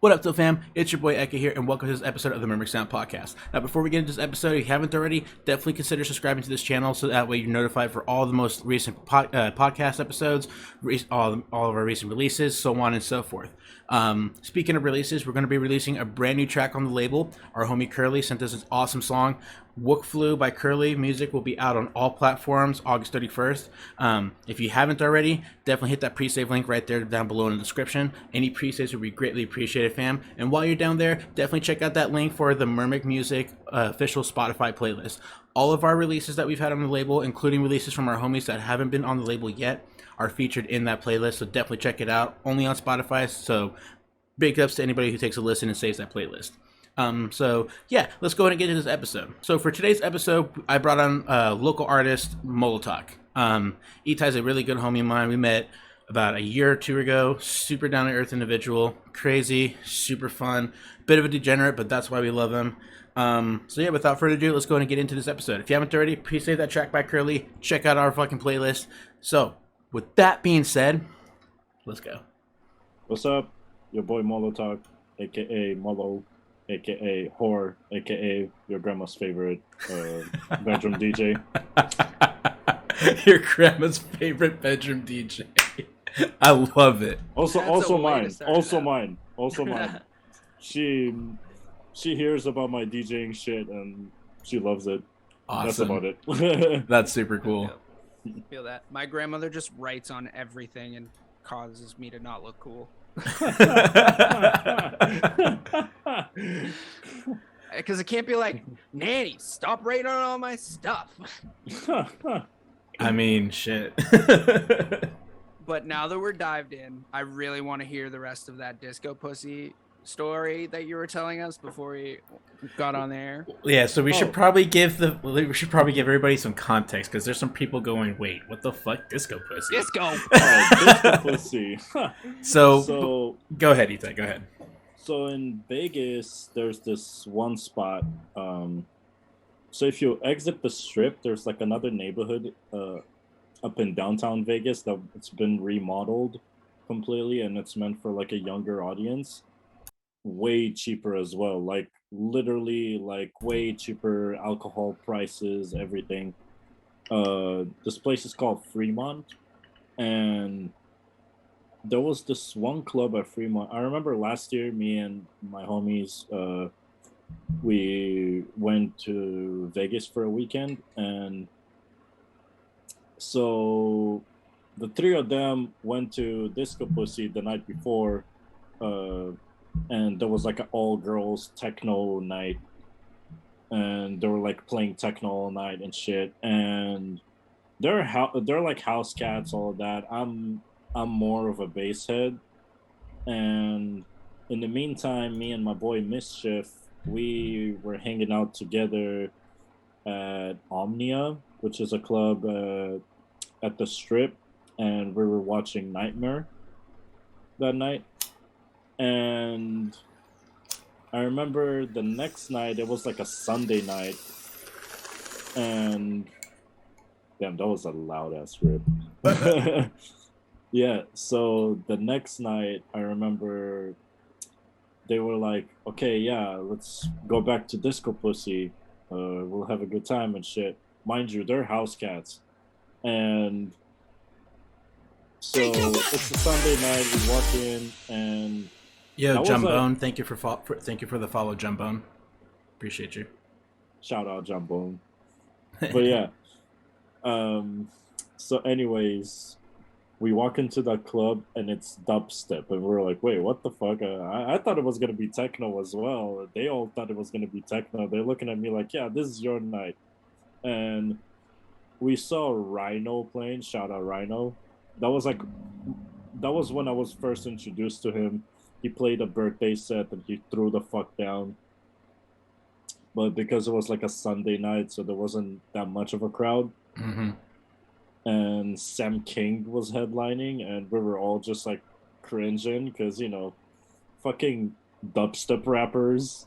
What up, Till Fam? It's your boy Eka here, and welcome to this episode of the Murmc Sound Podcast. Now, before we get into this episode, if you haven't already, definitely consider subscribing to this channel so that way you're notified for all the most recent podcast episodes, all of our recent releases, so on and so forth. Speaking of releases, we're going to be releasing a brand new track on the label. Our homie Currly sent us this awesome song. Wook Flu by Currly. Music will be out on all platforms August 31st. If you haven't already, definitely hit that pre-save link right there down below in the description. Any pre-saves would be greatly appreciated, fam. And while you're down there, definitely check out that link for the Murmc Music official Spotify playlist. All of our releases that we've had on the label, including releases from our homies that haven't been on the label yet, are featured in that playlist, so definitely check it out. Only on Spotify, so big ups to anybody who takes a listen and saves that playlist. So yeah, let's go ahead and get into this episode. So for today's episode, I brought on local artist Molotok. Itai's a really good homie of mine. We met about a year or two ago. Super down to earth individual, crazy, super fun, bit of a degenerate, but that's why we love him. So yeah, without further ado, let's go ahead and get into this episode. If you haven't already, please save that track by Curly. Check out our fucking playlist. So with that being said, let's go. What's up? Your boy Molotok, aka Molo, aka Whore, aka your grandma's favorite bedroom DJ. Your grandma's favorite bedroom DJ. I love it. Also mine. She hears about my DJing shit and she loves it. Awesome. That's about it. That's super cool. Feel that. My grandmother just writes on everything and causes me to not look cool. Because it can't be like, Nanny, stop writing on all my stuff. I mean, shit. But now that we're dived in, I really want to hear the rest of that disco pussy story that you were telling us before we got on there. Yeah, so we should probably give everybody some context, because there's some people going, wait, what the fuck, disco pussy? Disco. Disco pussy. So go ahead, Itai, go ahead. So in Vegas, there's this one spot. So if you exit the strip, there's like another neighborhood up in downtown Vegas that it's been remodeled completely, and it's meant for like a younger audience. Way cheaper as well, like literally like way cheaper alcohol prices, everything. This place is called Fremont, and there was this one club at Fremont. I remember last year, me and my homies, we went to Vegas for a weekend, and so the three of them went to Disco Pussy the night before, and there was like an all-girls techno night, and they were like playing techno all night and shit, and they're like house cats, all that. I'm more of a bass head, and in the meantime, me and my boy Mischief, we were hanging out together at Omnia, which is a club at the Strip, and we were watching Nightmare that night. And I remember the next night, it was like a Sunday night, and damn, that was a loud ass rip. Yeah, so the next night, I remember they were like, okay, yeah, let's go back to Disco Pussy. We'll have a good time and shit. Mind you, they're house cats. And so it's a Sunday night, we walk in, and yo, Jumbone, thank you for the follow, Jumbone. Appreciate you. Shout out, Jumbone. But yeah. So anyways, we walk into that club and it's dubstep, and we're like, wait, what the fuck? I thought it was gonna be techno as well. They all thought it was gonna be techno. They're looking at me like, yeah, this is your night. And we saw Rhino playing. Shout out Rhino. That was when I was first introduced to him. He played a birthday set and he threw the fuck down. But because it was like a Sunday night, so there wasn't that much of a crowd. Mm-hmm. And Sam King was headlining, and we were all just like cringing because, you know, fucking dubstep rappers,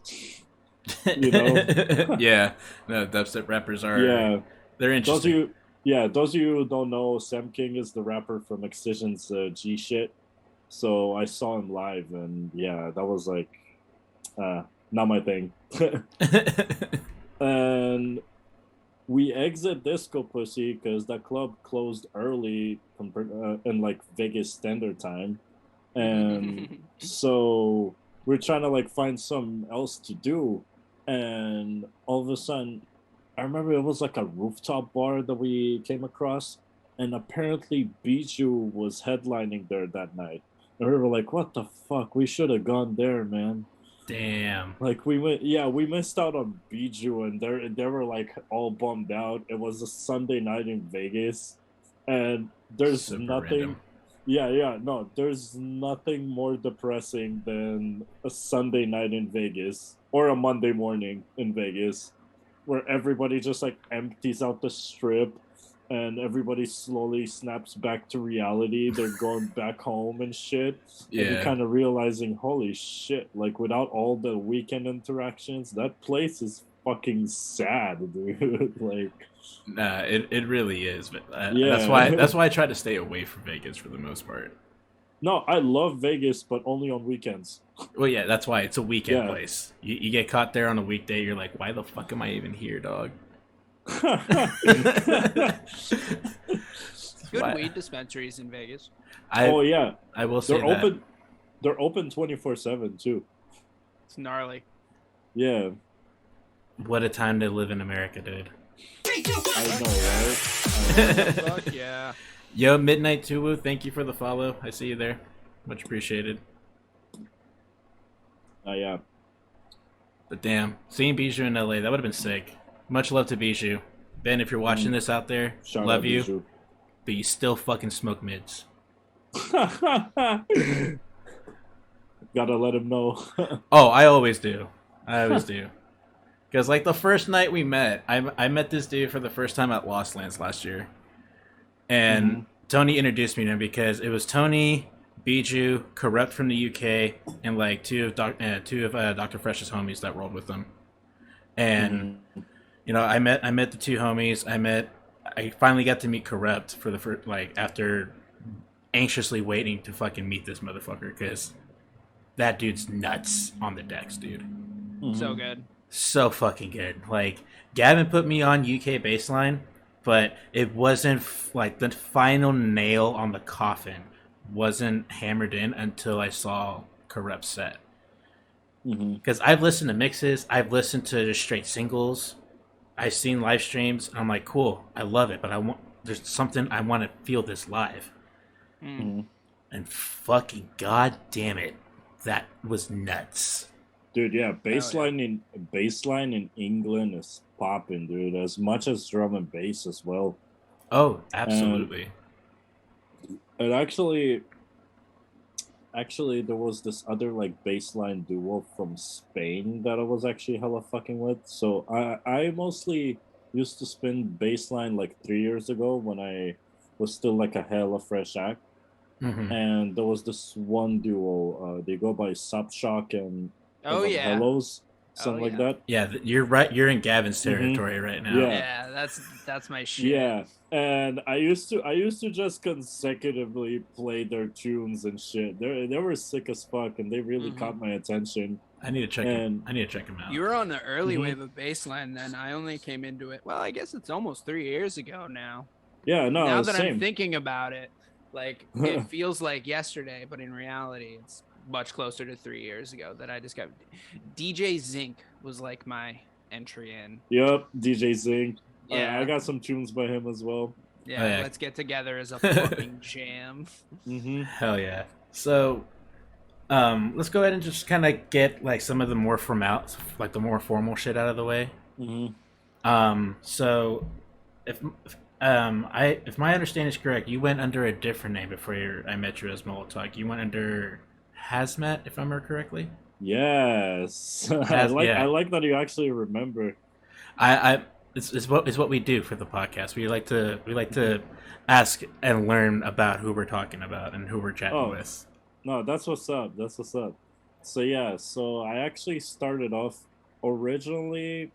you know? Yeah, no, dubstep rappers are, they're interesting. Those of you who don't know, Sam King is the rapper from Excision's G Shit. So I saw him live, and yeah, that was like not my thing. And we exit Disco Pussy because that club closed early in like Vegas Standard Time, and so we're trying to like find something else to do, and all of a sudden, I remember it was like a rooftop bar that we came across, and apparently Bijou was headlining there that night, and we were like, "What the fuck? We should have gone there, man." Damn. Like we missed out on Bijou, and they were like all bummed out. It was a Sunday night in Vegas, and there's Super nothing. random. Yeah, no, there's nothing more depressing than a Sunday night in Vegas or a Monday morning in Vegas, where everybody just like empties out the strip, and everybody slowly snaps back to reality. They're going back home and shit. And you're Yeah. kind of realizing, holy shit, like without all the weekend interactions, that place is fucking sad, dude. Like, Nah, it really is. But Yeah. that's why I try to stay away from Vegas for the most part. no, I love Vegas, but only on weekends. Well, yeah, that's why it's a weekend Yeah. place. You get caught there on a weekday, you're like, why the fuck am I even here, dog? Good Why- weed dispensaries in Vegas. Oh yeah, I will say they're that. open. They're open 24/7 too. It's gnarly. Yeah, What a time to live in America, dude. I know, right? Fuck yeah. Yo, Midnight Tulu, thank you for the follow. I see you there. Much appreciated. Yeah. But damn, seeing Bijou in LA, that would have been sick. Much love to Bijou. Ben, if you're watching this out there, Shout love out you, Bijou. but you still fucking smoke mids. Gotta let him know. Oh, I always do. I always do. Because, like, the first night we met, I met this dude for the first time at Lost Lands last year. And Tony introduced me to him because it was Tony, Bijou, Corrupt from the UK, and, like, two of Dr. Fresh's homies that rolled with them. And, you know, I met the two homies. I finally got to meet Corrupt for the first, like, after anxiously waiting to fucking meet this motherfucker because that dude's nuts on the decks, dude. So good. So fucking good. Like, Gavin put me on UK baseline, but it wasn't like the final nail on the coffin wasn't hammered in until I saw Corrupt set. Because I've listened to mixes, I've listened to just straight singles, I've seen live streams. I'm like, cool, I love it, but there's something I want to feel this live. And fucking god damn it, that was nuts. Dude, yeah, baseline in England is popping, dude. As much as drum and bass as well. Oh, absolutely. And actually, there was this other like bassline duo from Spain that I was actually hella fucking with. So I mostly used to spin bassline like 3 years ago when I was still like a hella fresh act. And there was this one duo. They go by Subshock and Hellos, something like that. Yeah, you're right. You're in Gavin's territory right now. Yeah, that's my shit. Yeah, and I used to just consecutively play their tunes and shit. They were sick as fuck, and they really caught my attention. I need to check him. I need to check him out. You were on the early wave of baseline, then I only came into it. Well, I guess it's almost 3 years ago now. Yeah, no, Now that same. I'm thinking about it, like it feels like yesterday, but in reality, it's much closer to 3 years ago that I discovered. DJ Zinc was like my entry in. Yep, DJ Zing. Yeah, I got some tunes by him as well. Yeah, Oh, yeah. let's get together as a fucking jam. Hell yeah. So, let's go ahead and just kind of get like some of the more the more formal shit out of the way. So, if my understanding is correct, you went under a different name before I met you as Molotok. You went under Hazmat, if I remember correctly. Yes, I like that you actually remember. It's what we do for the podcast. We like to ask and learn about who we're talking about and who we're chatting with. No, that's what's up. So yeah, so I actually started off originally.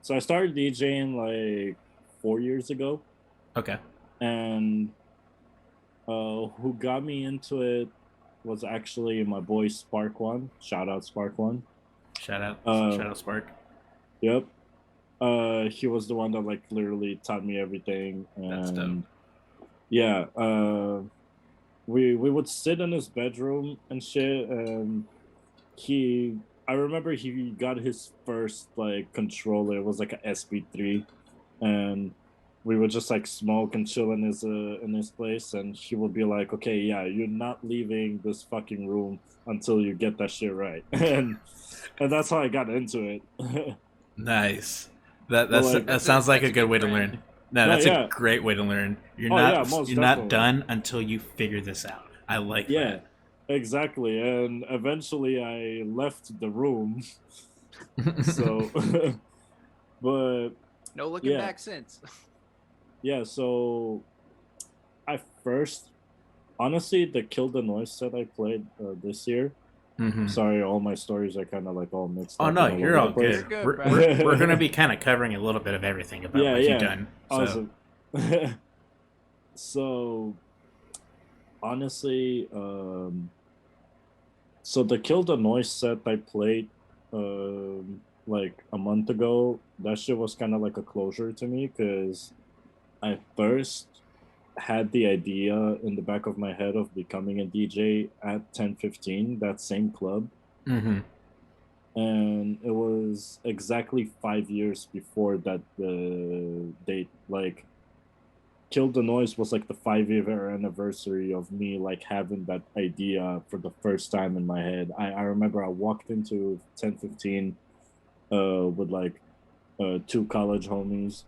So I started DJing like 4 years ago. Okay. And who got me into it was actually my boy Spark One. Shout out Spark One. Shout out Spark. Yep. He was the one that like literally taught me everything, That's dope. and yeah, we would sit in his bedroom and shit, and I remember he got his first like controller. It was like a SP3, and we would just like smoke and chill in his place, and he would be like, "Okay, yeah, you're not leaving this fucking room until you get that shit right," and that's how I got into it. Nice. Like, That sounds like that's a good way to friend. learn. No, No, that's yeah. a great way to learn. You're Oh, not yeah, most you're not definitely. done until you figure this out. I like Yeah, that. exactly. And eventually I left the room. So, but No looking yeah, back since. yeah. So I first, honestly, the Kill the Noise set I played this year. Mhm. Sorry, all my stories are kind of like all mixed Oh up. no, and you're over all the place. good. You're good, We're gonna be kind of covering a little bit of everything about what you've done. So. Awesome. So honestly, so the Kill the Noise set I played like a month ago, that shit was kind of like a closure to me because I first had the idea in the back of my head of becoming a DJ at 10:15, that same club. Mm-hmm. And it was exactly 5 years before that the date. Like Kill the Noise was like the 5-year anniversary of me like having that idea for the first time in my head. I remember I walked into 10:15 with like two college homies,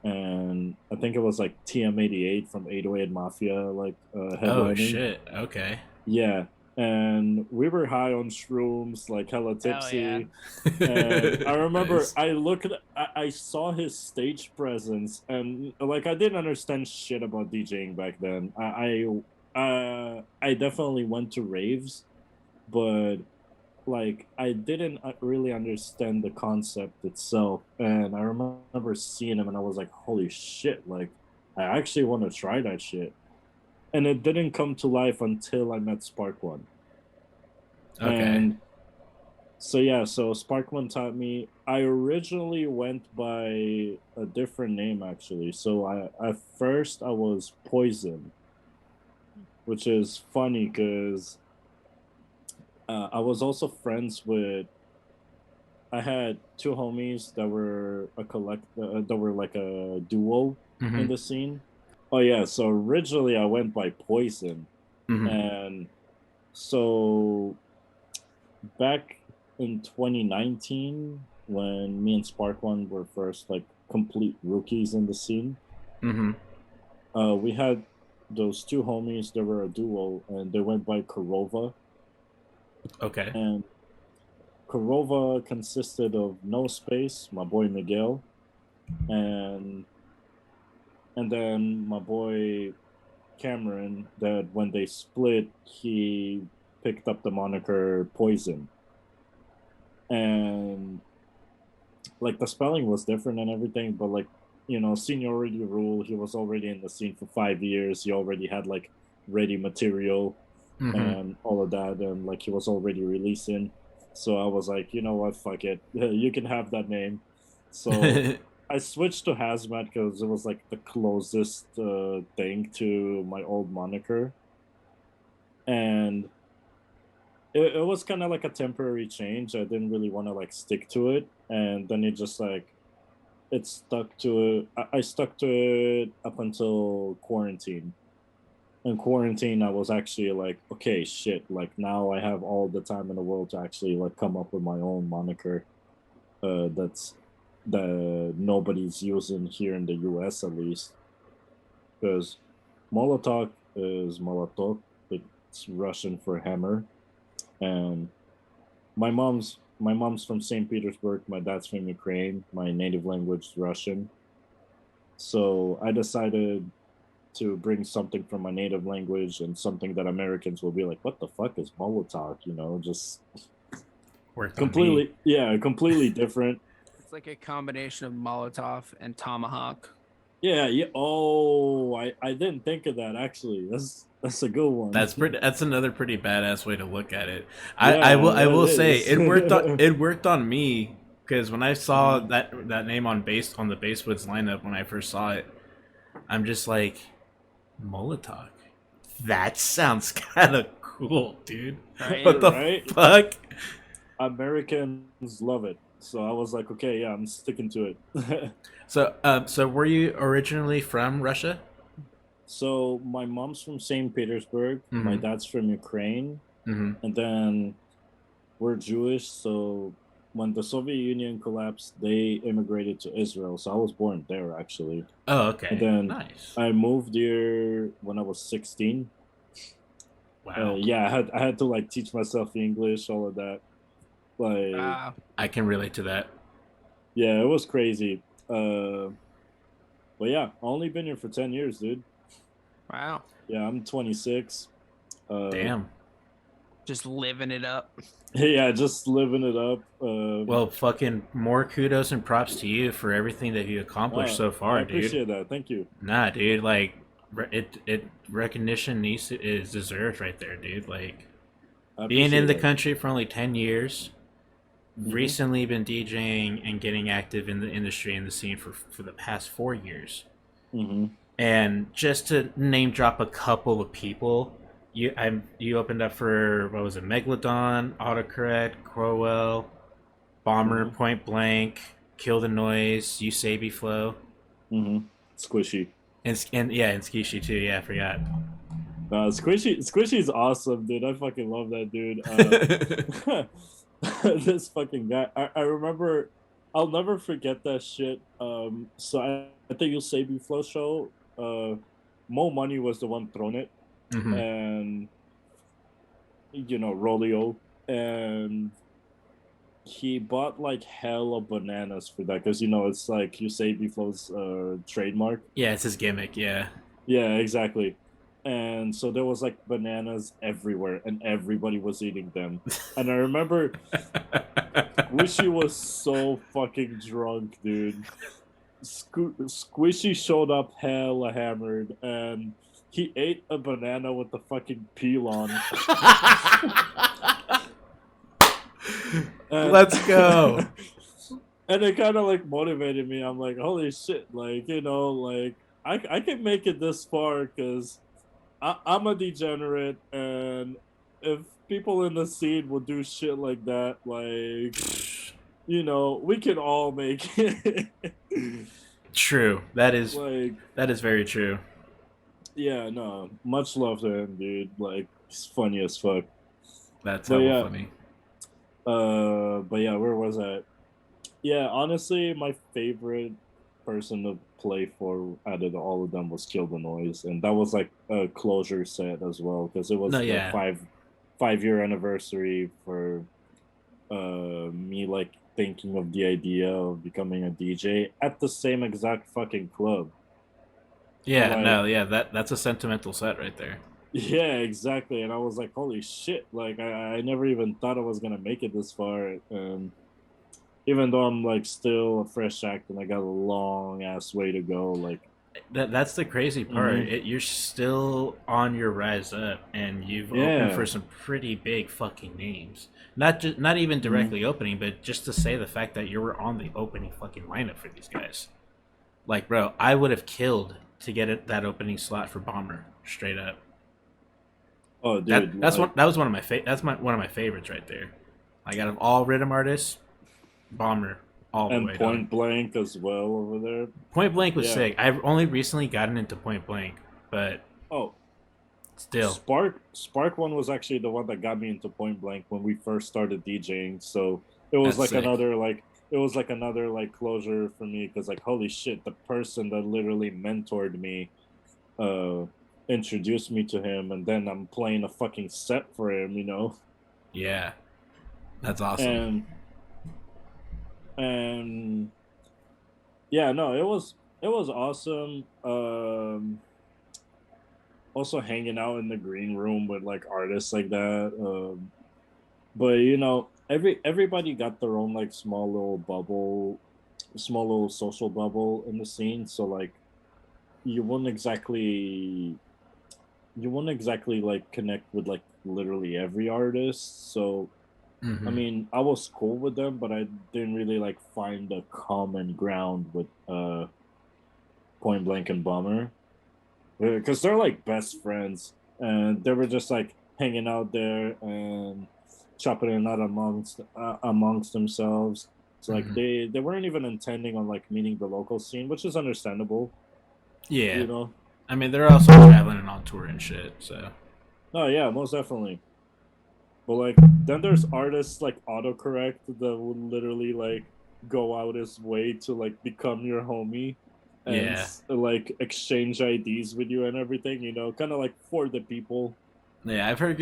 and I think it was like TM88 from 808 Mafia like headlining. Oh shit. Okay. Yeah, and we were high on shrooms, like hella tipsy. And I remember Nice. I saw his stage presence, and like I didn't understand shit about DJing back then. I definitely went to raves, but like I didn't really understand the concept itself. And I remember seeing him, and I was like, "Holy shit!" Like I actually want to try that shit. And it didn't come to life until I met Spark One. Okay. And so yeah, so Spark One taught me. I originally went by a different name actually. So I at first I was Poison, which is funny because I was also friends with. I had two homies that were that were like a duo Mm-hmm. in the scene. Oh yeah, so originally I went by Poison, Mm-hmm. and so back in 2019 when me and Spark One were first like complete rookies in the scene, Mm-hmm. we had those two homies. They were a duo, and they went by Korova. Okay. And Korova consisted of No Space, my boy Miguel, and then my boy Cameron. That when they split, he picked up the moniker Poison. And like the spelling was different and everything, but like, you know, seniority rule, he was already in the scene for 5 years. He already had like ready material Mm-hmm. and all of that, and like he was already releasing. So I was like, you know what, fuck it, you can have that name. So I switched to Hazmat because it was like the closest thing to my old moniker, and it was kind of like a temporary change. I didn't really want to like stick to it, and then it just like it stuck to it. I stuck to it up until quarantine. In quarantine, I was actually like, okay, shit, like now I have all the time in the world to actually like come up with my own moniker that's that nobody's using here in the US at least, because Molotok is Molotok. It's Russian for hammer, and my mom's from St. Petersburg. My dad's from Ukraine. My native language is Russian. So I decided to bring something from my native language and something that Americans will be like, "What the fuck is Molotov?" You know, just completely different. It's like a combination of Molotov and Tomahawk. Yeah, yeah. Oh, I didn't think of that actually. That's a good one. That's another pretty badass way to look at it. Yeah, I will it say is. it worked on me because when I saw Mhm. that name on the Basewoods lineup when I first saw it, I'm just like Molotok. That sounds kind of cool, dude. Right? What the Right? fuck? Americans love it. So I was like, okay, yeah, I'm sticking to it. So were you originally from Russia? So my mom's from St. Petersburg, my Mm-hmm. dad's from Ukraine, Mm-hmm. and then we're Jewish. So when the Soviet Union collapsed, they immigrated to Israel. So I was born there actually, Oh, and okay. then Nice. I moved here when I was 16. Wow. Yeah, I had to like teach myself English, all of that. Like, I can relate to that. yeah, it was crazy. But yeah, I only been here for 10 years, dude. Wow. Yeah, I'm 26. Uh, Damn. Just living it up. yeah, just living it up. Well, fucking more kudos and props to you for everything that you accomplished so I far, dude. appreciate that. Thank you. Nah, dude, like it recognition is deserved right there, dude. Like I being in appreciate the that. country for only 10 years, Hmm. recently been DJing and getting active in the industry and the scene for the past 4 years. Hmm. And just to name drop a couple of people, you opened up for what was it? Megalodon, Autocorrect, Crowell, Bomber, Hmm. Point Blank, Kill the Noise, Usabi Flow, Hmm. Squishy. and yeah, and Skishi too. Yeah, I forgot. Squishy is awesome, dude. I fucking love that dude. This fucking guy. I remember. I'll never forget that shit. So at the Usabi Flow show, Mo Money was the one throwing it, Hmm. and Rolio, and he bought like hella bananas for that because it's like Usabi Flow's trademark. Yeah, it's his gimmick. Yeah. Yeah, exactly. And so there was like bananas everywhere, and everybody was eating them. And I remember Squishy was so fucking drunk, dude. Squishy showed up hella hammered, and he ate a banana with the fucking peel on. And, Let's go. and it kind of like motivated me. I'm like, holy shit, like like I can make it this far because I'm a degenerate, and if people in the scene will do shit like that, like we can all make it. True. Like, That is very true. yeah, no, much love to him, dude. Like, he's funny as fuck. That's But hella yeah, funny. where was I? Yeah, honestly, my favorite person to play for out of all of them was Kill the Noise, and that was like a closure set as well because it No, was the yeah. 5 year anniversary for me like thinking of the idea of becoming a DJ at the same exact fucking club. Yeah, Like, no, yeah, that's a sentimental set right there. yeah, exactly. And I was like, holy shit! Like, I never even thought I was gonna make it this far. Even though I'm like still a fresh act and I got a long ass way to go, like, That's the crazy part. mhm. You're still on your rise up, and you've opened for Yeah. some pretty big fucking names. Not even Mhm. directly opening, but just to say the fact that you were on the opening fucking lineup for these guys. Like, bro, I would have killed to get that opening slot for Bomber, straight up. Oh, dude, like, That was one of one of my favorites right there. Like out of all rhythm artists, Bomber all the and way, dog. Point Blank as well over there. Point Blank was Yeah. sick. I've only recently gotten into Point Blank, but Oh, still, Spark one was actually the one that got me into Point Blank when we first started DJing. So it was that's like sick. another like closure for me because like holy shit, the person that literally mentored me, uh, introduced me to him, and then I'm playing a fucking set for him. Yeah, that's awesome. And yeah, no, it was awesome. Also hanging out in the green room with like artists like that. But everybody got their own like small little social bubble in the scene. So like you wouldn't exactly you won't exactly like connect with like literally every artist. So I mean, I was cool with them, but I didn't really like find a common ground with Point Blank and Bomber, because they're like best friends, and they were just like hanging out there and chopping it out amongst themselves. So like they weren't even intending on like meeting the local scene, which is understandable, Yeah. you know. I mean, they're also traveling and on tour and shit, so. Oh yeah, most definitely. But like then there's artists like autocorrect that would literally like go out his way to like become your homie and Yeah. like exchange IDs with you and everything, you know, kind of like for the people. Yeah, I've heard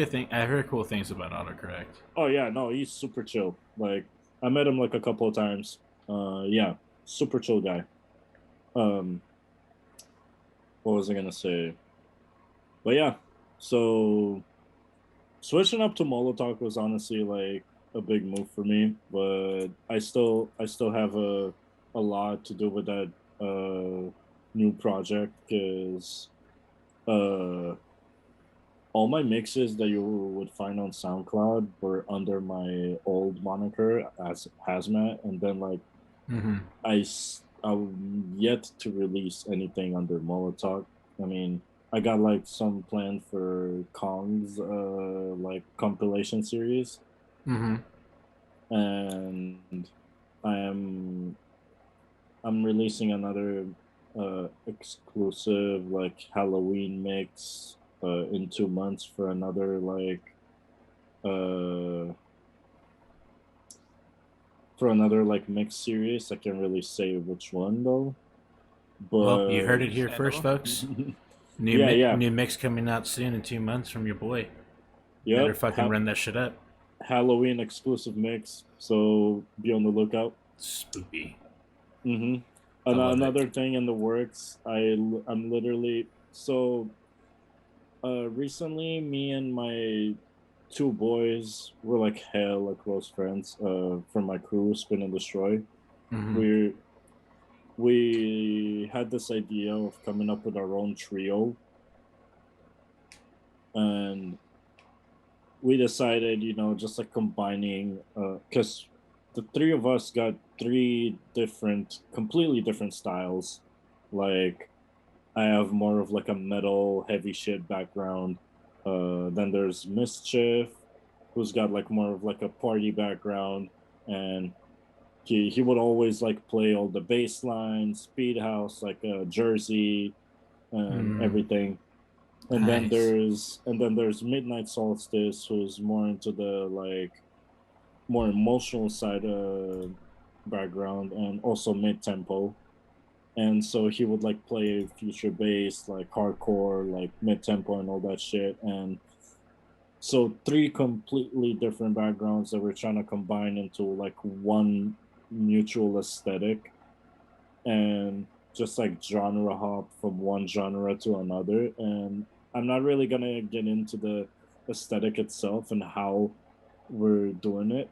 cool things about autocorrect. Oh yeah, no, he's super chill. Like I met him like a couple of times. Yeah, super chill guy. Um, what was I gonna say? But yeah, so switching up to Molotok was honestly like a big move for me, but I still have a lot to do with that new project because uh all my mixes that you would find on SoundCloud were under my old moniker as Hazmat, and then like I'm yet to release anything under Molotok. I mean, I got like some planned for Kong's like compilation series, and I am I'm releasing another exclusive like Halloween mix in 2 months for another uh like mix series. I can't really say which one though, Well, you but heard it here first, folks. yeah, yeah, New mix coming out soon in 2 months from your boy. Better yep. fucking run that shit up. Halloween exclusive mix, so be on the lookout. Spooky. Mm-hmm. I love Another it. thing in the works. I'm literally so. Recently, me and my two boys were like hella close friends. From my crew, Spin and Destroy. We we had this idea of coming up with our own trio, and we decided, you know, just like combining, because the three of us got three different, completely different styles. Like I have more of like a metal heavy shit background. Then there's Mischief, who's got like more of like a party background, and he would always like play all the bass lines, speed house, like Jersey and everything. Nice. And then there's Midnight Solstice, who's more into the like more emotional side background, and also mid tempo. And so he would like play future bass, like hardcore, like mid tempo, and all that shit. And so three completely different backgrounds that we're trying to combine into like one mutual aesthetic, and just like genre hop from one genre to another. And I'm not really gonna get into the aesthetic itself and how we're doing it,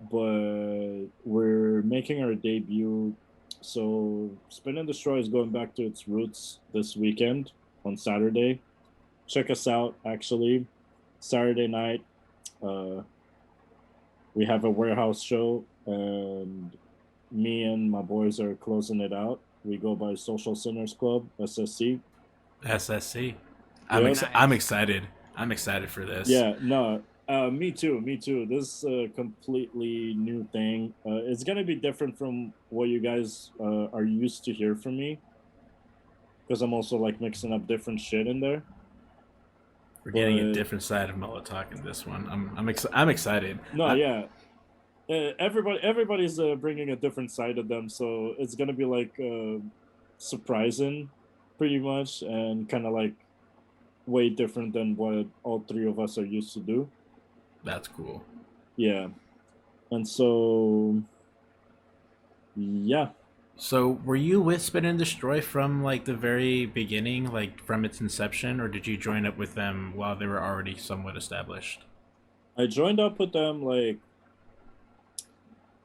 but we're making our debut. So Spin and Destroy is going back to its roots this weekend on Saturday. Check us out, actually. Saturday night, uh, we have a warehouse show, and me and my boys are closing it out. We go by Social Sinners Club, SSC. SSC. Yep. I'm Nice. excited. I'm excited for this. Yeah, no, me too, me too. This is a completely new thing. It's gonna be different from what you guys are used to hear from me, because I'm also like mixing up different shit in there. We're getting a But different side of Molotok in this one. I'm excited. no, I, yeah, everybody's bringing a different side of them, so it's gonna be like surprising, pretty much, and kind of like way different than what all three of us are used to do. that's cool. Yeah, and so yeah. So, were you with Spin and Destroy from like the very beginning, like from its inception, or did you join up with them while they were already somewhat established? I joined up with them like,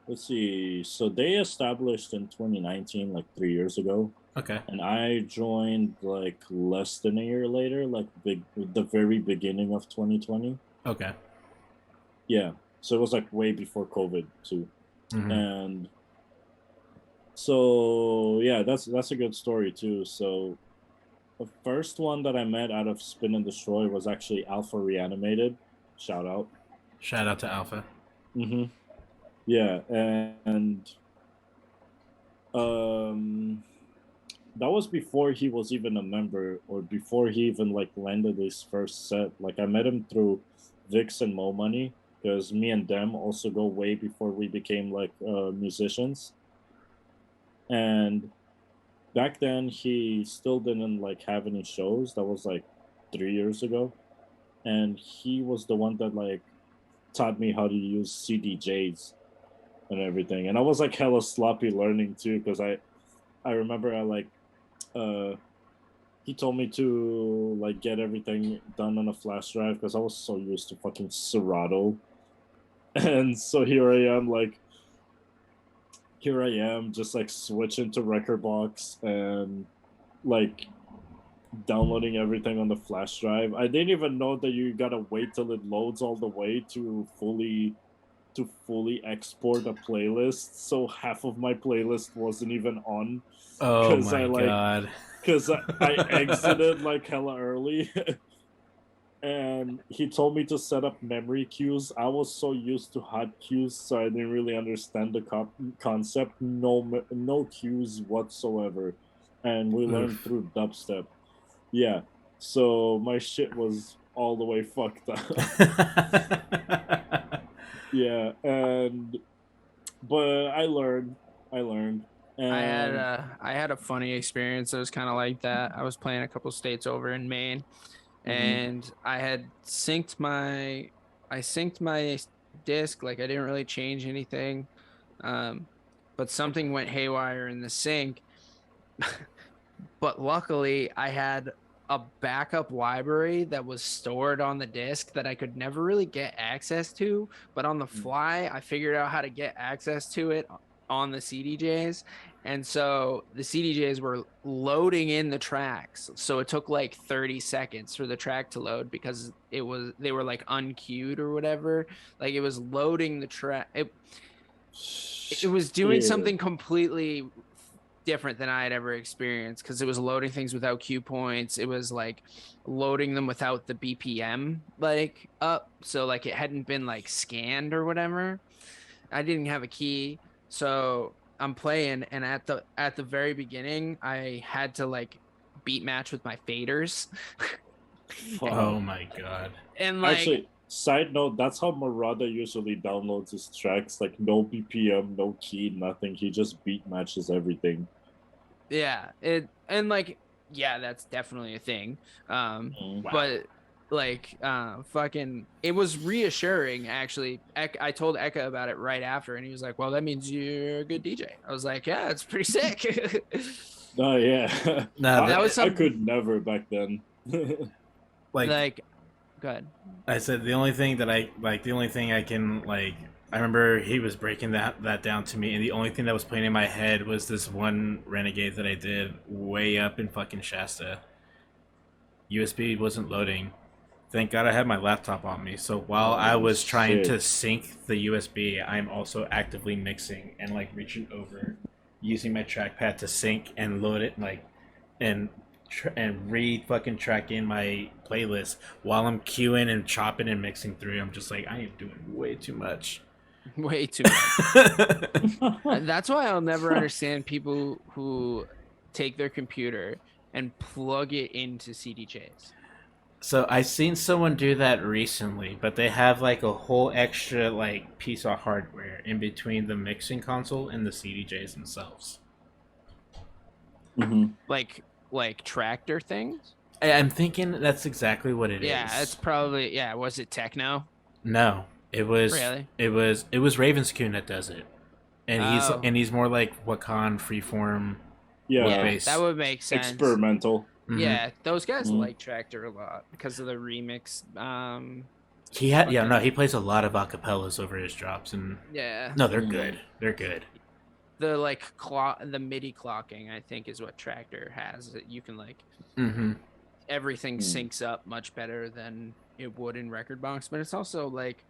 let's see, so they established in 2019, like 3 years ago. Okay. And I joined like less than a year later, like the very beginning of 2020. Okay. Yeah, so it was like way before COVID too, Mm-hmm. and so yeah, that's a good story too. So the first one that I met out of Spin and Destroy was actually Alpha Reanimated. Shout out. Shout out to Alpha. Mm-hmm. Yeah, and um, that was before he was even a member, or before he even like landed his first set. Like I met him through Vix and Mo Money, because me and them also go way before we became like musicians. And back then he still didn't like have any shows. That was like 3 years ago, and he was the one that like taught me how to use CDJs and everything. And I was like hella sloppy learning too, because I remember I like uh he told me to like get everything done on a flash drive, because I was so used to fucking Serato. And so here I am just like switching to record box and like downloading everything on the flash drive. I didn't even know that you gotta wait till it loads all the way to fully export a playlist. So half of my playlist wasn't even on, Oh because my god. I exited like hella early. And he told me to set up memory cues. I was so used to hot cues, so I didn't really understand the concept. No cues whatsoever, and we learned Oof. through dubstep. Yeah, so my shit was all the way fucked up. Yeah, and but I learned, and I had a funny experience that was kind of like that. I was playing a couple states over in Maine, mhm. and I synced my disc. Like I didn't really change anything, um, but something went haywire in the sync. But luckily, I had a backup library that was stored on the disk that I could never really get access to. But on the fly, I figured out how to get access to it on the CDJs. And so the CDJs were loading in the tracks. So it took like 30 seconds for the track to load, because they were like unqueued or whatever. Like it was loading the track. It was doing Shit. something completely different than I had ever experienced, because it was loading things without cue points. It was like loading them without the BPM like up. So like it hadn't been like scanned or whatever. I didn't have a key. So I'm playing, and at the very beginning I had to like beat match with my faders. Fuck. Oh my god. And like Actually, side note, that's how Murada usually downloads his tracks. Like no BPM, no key, nothing. He just beat matches everything. yeah, it and like yeah, that's definitely a thing. Mm. Wow. But like fucking it was reassuring actually. I told Eka about it right after, and he was like, well, that means you're a good DJ. I was like, yeah, it's pretty sick. Oh yeah, No, That was I some could never back then. like like good. I said, the only thing that the only thing I can like, I remember he was breaking that down to me, and the only thing that was playing in my head was this one Renegade that I did way up in fucking Shasta. USB wasn't loading. Thank God I had my laptop on me. So while I Oh was trying to shit! sync the USB, I'm also actively mixing and like reaching over, using my trackpad to sync and load it, like, and and re fucking track in my playlist while I'm queuing and chopping and mixing through. I'm just like, I am doing way too much. Way too much. That's why I'll never understand people who take their computer and plug it into CDJs. So I seen someone do that recently, but they have like a whole extra like piece of hardware in between the mixing console and the CDJs themselves. Mhm. Like tractor things. I'm thinking that's exactly what it Yeah, it's is. probably yeah. Was it techno? No, Really? it was Ravenscoon that does it, Oh, and he's more like Wakan freeform with Yeah, yeah, that bass. would make sense. experimental. Hmm. Yeah, those guys Mm. like Tractor a lot because of the remix. He had Fucking he plays a lot of acapellas over his drops, and yeah. no, they're Mm. good. They're good. the like the MIDI clocking, I think, is what Tractor has. That you can like everything syncs up much better than it would in Record Box. But it's also like,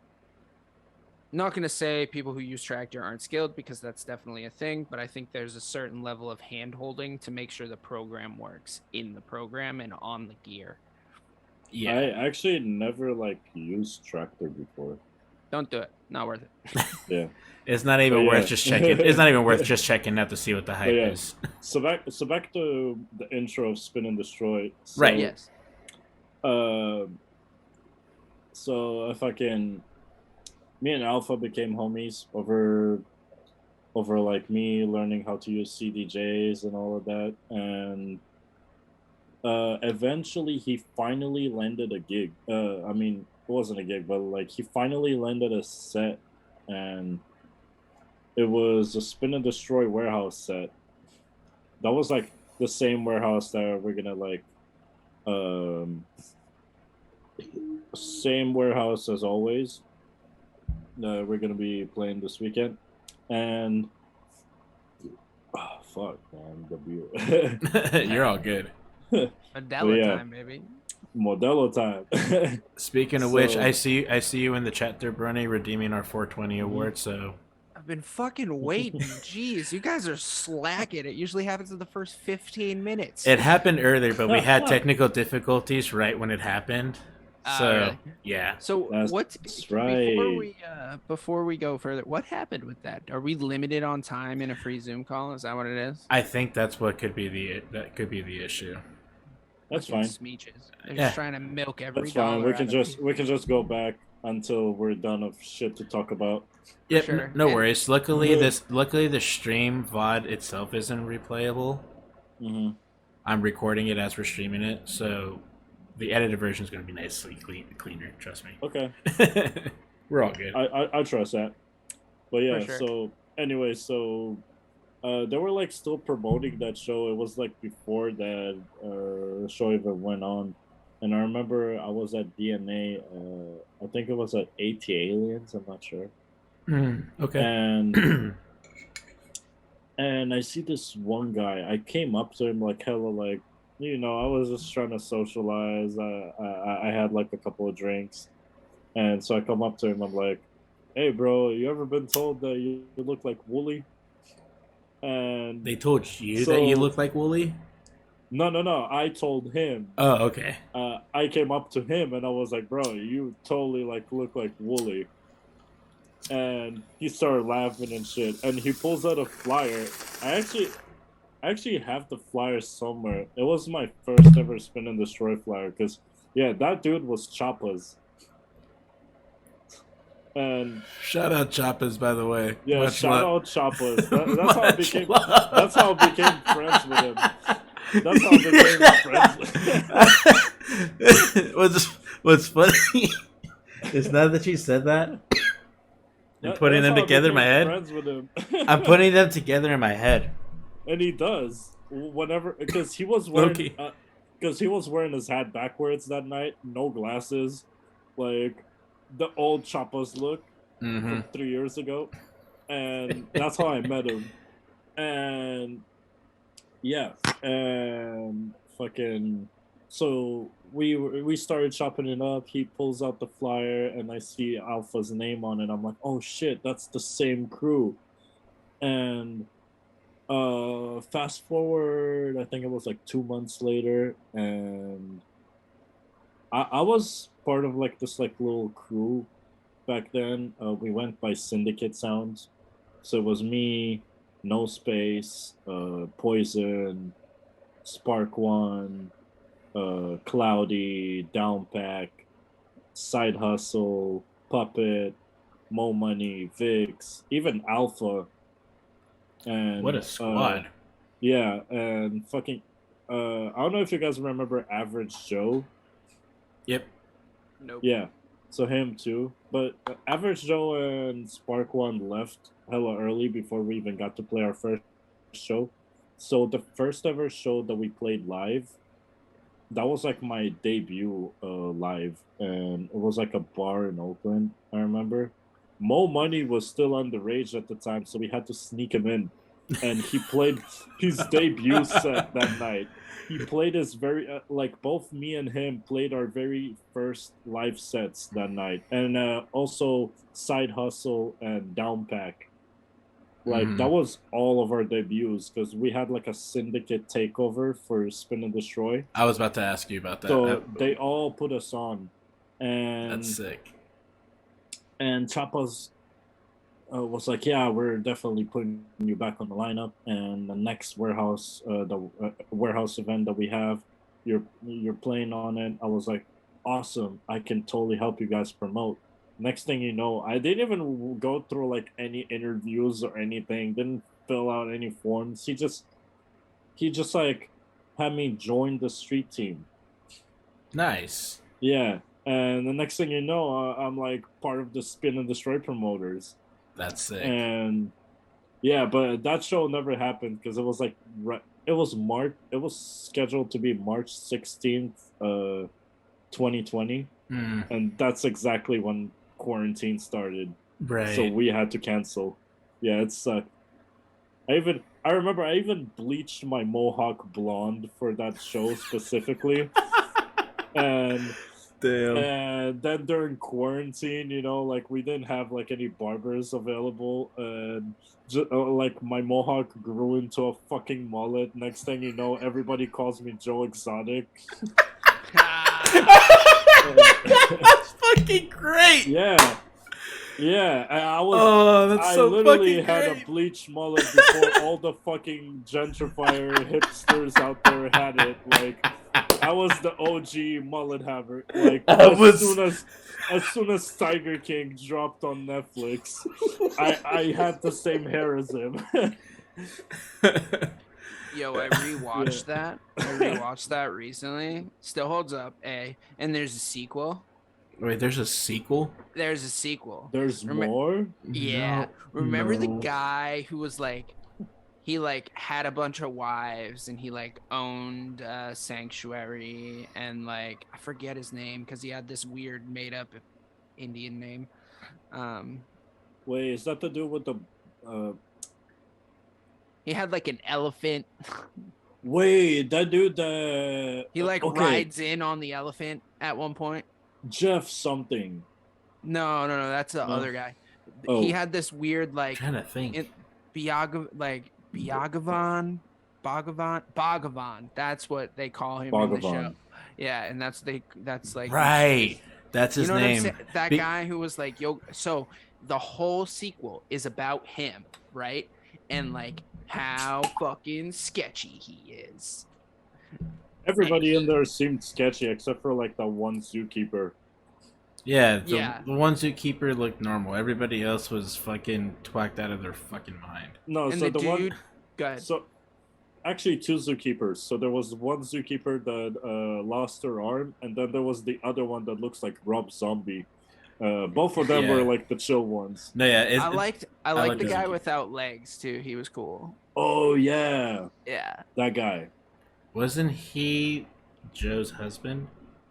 not going to say people who use Tractor aren't skilled, because that's definitely a thing, but I think there's a certain level of hand holding to make sure the program works in the program and on the gear. Yeah, I actually never like used Tractor before. Don't do it. Not worth it. Yeah, it's not even worth just checking. It's not even worth just checking out to see what the hype is. So back to the intro of Spin and Destroy. So, right. Yes. So if I can, me and Alpha became homies over like me learning how to use CDJs and all of that, and eventually he finally landed a gig. I mean, it wasn't a gig, but like he finally landed a set, and it was a Spin and Destroy warehouse set. That was like the same warehouse that we're gonna like, same warehouse as always. We're gonna be playing this weekend, and fuck, man, the beer. You're all good. Modelo time, baby. Modelo time. Speaking of which, I see you in the chat there, Brunny, redeeming our 420 award. So I've been fucking waiting. Jeez, you guys are slacking. It usually happens in the first 15 minutes. It happened earlier, but we had technical difficulties right when it happened. So really? yeah. So that's right. Before we go further, what happened with that? Are we limited on time in a free Zoom call? Is that what it is? I think that's what could be the issue. That's fine. Smeeches. They're just trying to milk every That's fine. dollar. We can just go back until we're done of shit to talk about. Yep, sure. No worries. Luckily the stream VOD itself isn't replayable. Mm-hmm. I'm recording it as we're streaming it, so the edited version is going to be nicely cleaner. Trust me. Okay. We're all good. I trust that. But yeah, sure. so anyway, they were like still promoting that show. It was like before that show even went on. And I remember I was at DNA. I think it was at AT Aliens. I'm not sure. Okay. And I see this one guy. I came up to him like hella like, I was just trying to socialize. I had like a couple of drinks, and so I come up to him. I'm like, "Hey, bro, you ever been told that you look like Wooly?" And they told you that you look like Wooly? No. I told him. Oh, okay. I came up to him and I was like, "Bro, you totally like look like Wooly." And he started laughing and shit. And he pulls out a flyer. I actually have the flyer somewhere. It was my first ever Spin and Destroy flyer because, that dude was Choppas. And shout out Choppas, by the way. Yeah, shout out Choppas. That's how I became friends with him. That's how I became friends with him. What's funny is now that you said that, I'm putting them together in my head. I'm putting them together in my head. And he does whenever, because he was wearing his hat backwards that night, no glasses, like the old Choppas look from 3 years ago, and that's how I met him. And fucking, so we started chopping it up. He pulls out the flyer, and I see Alpha's name on it. I'm like, oh shit, that's the same crew. And fast forward, I think it was like 2 months later, and I was part of like this like little crew back then. We went by Syndicate Sounds, so it was me, No Space, Poison, Spark One, Cloudy, Downpack, Side Hustle, Puppet, Mo Money, Vix, even Alpha. And what a squad! And fucking, I don't know if you guys remember Average Joe. Yep. Nope. Yeah, so him too. But Average Joe and Spark One left hella early before we even got to play our first show. So the first ever show that we played live, that was like my debut live, and it was like a bar in Oakland. I remember. Mo Money was still underage at the time, so we had to sneak him in. and he played his debut set that night. He played his very like both me and him played our very first live sets that night, and also Side Hustle and Downpack. Like that was all of our debuts because we had like a syndicate takeover for Spin and Destroy. I was about to ask you about that. So they all put us on, and that's sick. And Chapa's was like, "Yeah, we're definitely putting you back on the lineup." And the next warehouse, warehouse event that we have, you're playing on it. I was like, "Awesome! I can totally help you guys promote." Next thing you know, I didn't even go through like any interviews or anything. Didn't fill out any forms. He just like had me join the street team. Nice. Yeah, and the next thing you know, I'm like part of the Spin and Destroy promoters. That's sick. And yeah, but that show never happened because it was like it was March. It was scheduled to be March 16th, 2020, and that's exactly when quarantine started. Right. So we had to cancel. Yeah, it sucked. I remember I even bleached my mohawk blonde for that show specifically. And damn. And then during quarantine, you know, like we didn't have like any barbers available, and like my mohawk grew into a fucking mullet. Next thing you know, everybody calls me Joe Exotic. That's fucking great. Yeah. Yeah, I was. Oh, that's I so literally fucking had great. a bleach mullet before all the fucking gentrifier hipsters out there had it. Like, I was the OG mullet haver. Like, as soon as Tiger King dropped on Netflix, I had the same hair as him. Yo, I rewatched that. I rewatched that recently. Still holds up, A. And there's a sequel. Wait, there's a sequel? There's a sequel. There's more? Yeah. Remember the No. guy who was like, he like had a bunch of wives and he like owned Sanctuary and like, I forget his name because he had this weird made up Indian name. Wait, is that to do with the... He had like an elephant. Wait, that dude... He like okay. rides in on the elephant at one point. Jeff something. No, that's the other guy. Oh. He had this weird like I'm trying to think. Bhagavan. That's what they call him in the show. Yeah, and that's like Right. That's his you know name. What I'm saying? That guy who was like, yo, so the whole sequel is about him, right? And like how fucking sketchy he is. Everybody in there seemed sketchy except for like the one zookeeper. Yeah, the one zookeeper looked normal. Everybody else was fucking twacked out of their fucking mind. No, And so the dude, one. go ahead. So, actually, two zookeepers. So there was one zookeeper that lost her arm, and then there was the other one that looks like Rob Zombie. Both of them were like the chill ones. No, yeah, I liked the guy zookeeper. without legs too. He was cool. Oh yeah, Yeah. that guy. Wasn't he Joe's husband?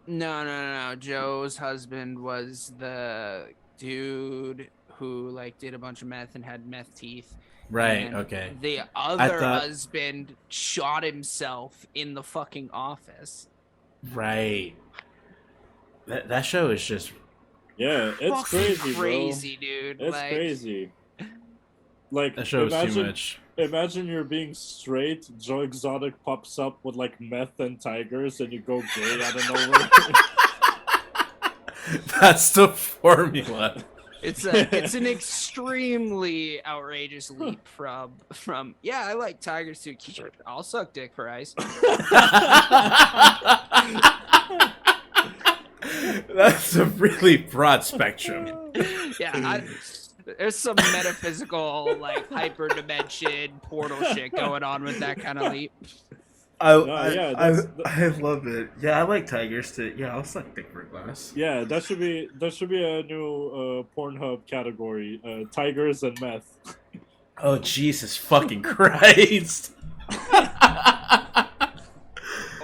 No. Joe's husband was the dude who like did a bunch of meth and had meth teeth. Right, And okay. The other husband shot himself in the fucking office. Right. That show is just... Yeah, it's fucking crazy, bro. Dude. It's like, crazy. Like, That show is too much. Imagine you're being straight, Joe Exotic pops up with like meth and tigers, and you go gay out of nowhere. That's the formula. It's an extremely outrageous leap from yeah, I like tigers too. I'll suck dick for ice. That's a really broad spectrum. Yeah, there's some metaphysical like hyperdimension portal shit going on with that kind of leap. I love it. Yeah, I like tigers too. Yeah, I'll suck dick for a glass. Yeah, that should be a new Pornhub category. Tigers and meth. Oh Jesus fucking Christ! Oh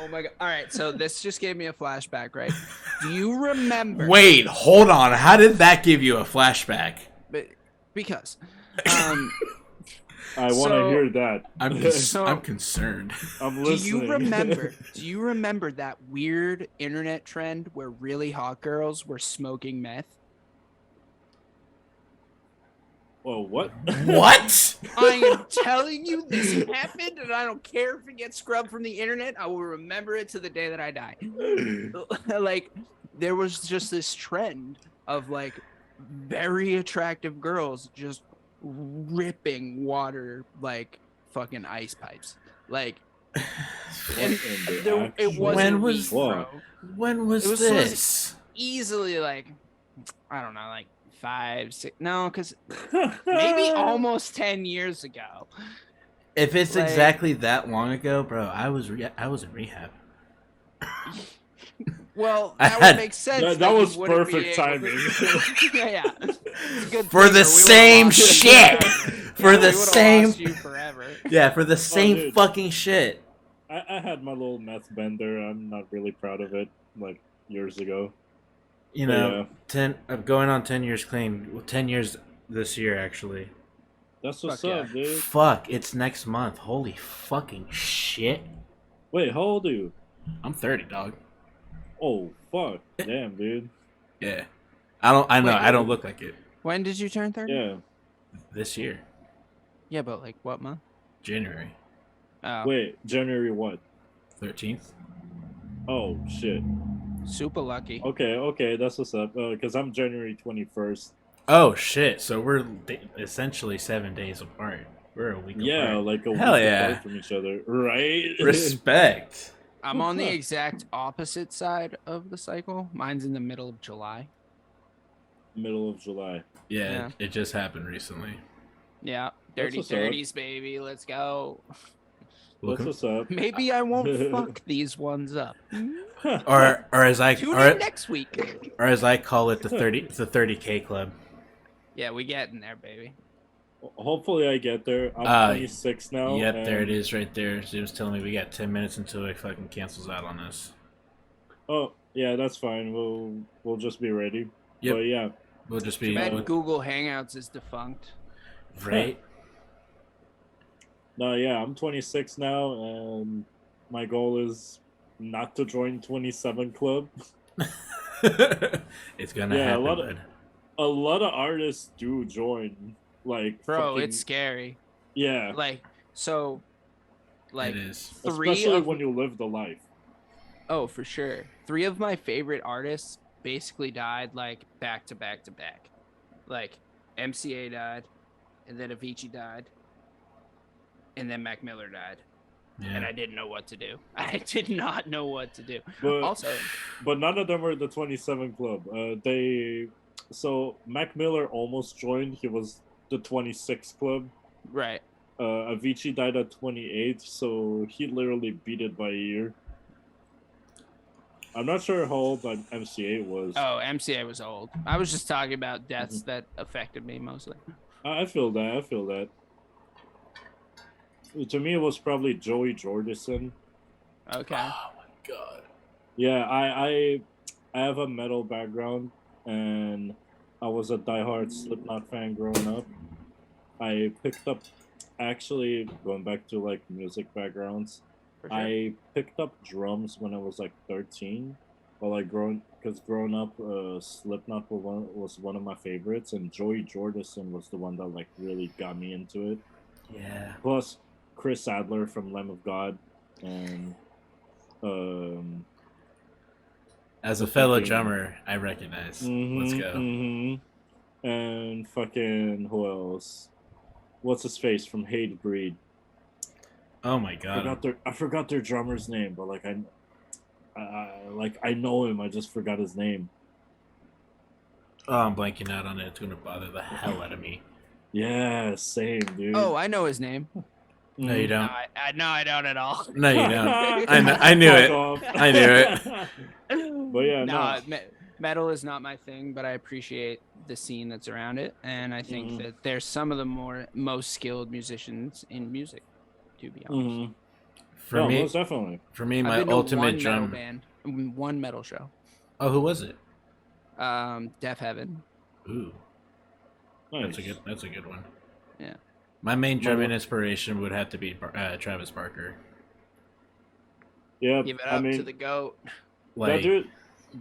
my god! All right, so this just gave me a flashback, right? Do you remember? Wait, hold on. How did that give you a flashback? Because I want to hear that. I'm concerned. I'm Do listening. you remember that weird internet trend where really hot girls were smoking meth? Whoa, what? What? I am telling you, this happened, and I don't care if it gets scrubbed from the internet. I will remember it to the day that I die. Like, there was just this trend of like very attractive girls just ripping water like fucking ice pipes. Like, and it wasn't When was- weed, bro. When was It was this? Easily like, I don't know, like 5, 6, no, because maybe almost 10 years ago. If it's like- exactly that long ago, bro, I was in rehab. Well, I that had- would make sense. That you was wouldn't be perfect able to- timing. yeah. It's a good For thing, the or we would've same lost you shit. forever. For Yeah, the we would've same. lost you forever. Yeah, for the same dude. fucking shit. I had my little meth bender. I'm not really proud of it. Like years ago. You know, I'm going on 10 years clean. Well, 10 years this year, actually. That's what's Fuck yeah. up, dude. Fuck, it's next month. Holy fucking shit. Wait, how old are you? I'm 30, dog. Oh, fuck. Damn, dude. Yeah. I know, Wait, I don't look like it. When did you turn 30? Yeah. This year. Yeah, but like what month? January Oh, Wait, January what? 13th. Oh, shit. super lucky. Okay, that's what's up. Because I'm January 21st. Oh, shit. So we're essentially 7 days apart. We're a week Yeah, apart. like a Hell week yeah. apart from each other, right? Respect. I'm on the exact opposite side of the cycle. Mine's in the middle of July. Middle of July. Yeah, Yeah. It just happened recently. Yeah, That's dirty what's up. 30s, baby. Let's go. That's what's up. Maybe I won't fuck these ones up. Or as I Tune in next week. or as I call it, the 30K club. Yeah, we getting there, baby. Hopefully I get there. I'm 26 now. Yep, there it and- is right there. Jim's telling me we got 10 minutes until it fucking cancels out on us. Oh, yeah, that's fine. We'll just be ready. Yep. But yeah. We'll just Too be bad Google Hangouts is defunct. right. No, yeah, I'm 26 now, and my goal is not to join 27 Club. It's gonna Yeah, happen. a lot of- bud. A lot of artists do join. Like, Bro, fucking- it's scary. yeah, Like, so, like, It is. three especially of, when you live the life. oh, for sure. 3 of my favorite artists basically died, like, back to back to back. Like, MCA died, and then Avicii died, and then Mac Miller died. And I Yeah. didn't know what to do. I did not know what to do. But Also, but none of them are the 27 Club. So Mac Miller almost joined. He was the 26 Club. right. Avicii died at 28, so he literally beat it by a year. I'm not sure how old MCA was. Oh, MCA was old. I was just talking about deaths that affected me mostly. I feel that. To me, it was probably Joey Jordison. Okay. Oh my god. Yeah, I have a metal background, and I was a diehard Slipknot fan growing up. I picked up, actually, going back to like music backgrounds, For sure. I picked up drums when I was like 13. Well, like growing up, Slipknot was one of my favorites, and Joey Jordison was the one that like really got me into it. Yeah. Plus, Chris Adler from Lamb of God, and As a the fellow fucking- drummer, I recognize. Let's go. And fucking who else? What's his face from Hate Breed? Oh my god. I forgot their drummer's name, but like I know him. I just forgot his name. Oh, I'm blanking out on it. It's gonna bother the hell out of me. Yeah, same dude. Oh, I know his name. No, you No, don't. no, I don't at all. No, you don't. I knew Fuck it. off. I knew it. But yeah, no, no. metal is not my thing, but I appreciate the scene that's around it, and I think Mhm. that there's some of the most skilled musicians in music. To be honest, Mhm. For No, me, most definitely. for me, I've my been to ultimate one metal drum. band, one metal show. Oh, who was it? Deaf Heaven. Ooh, Nice. that's a good one. My main drumming inspiration would have to be Travis Barker. Yeah, Give it I up to mean, the GOAT. Like,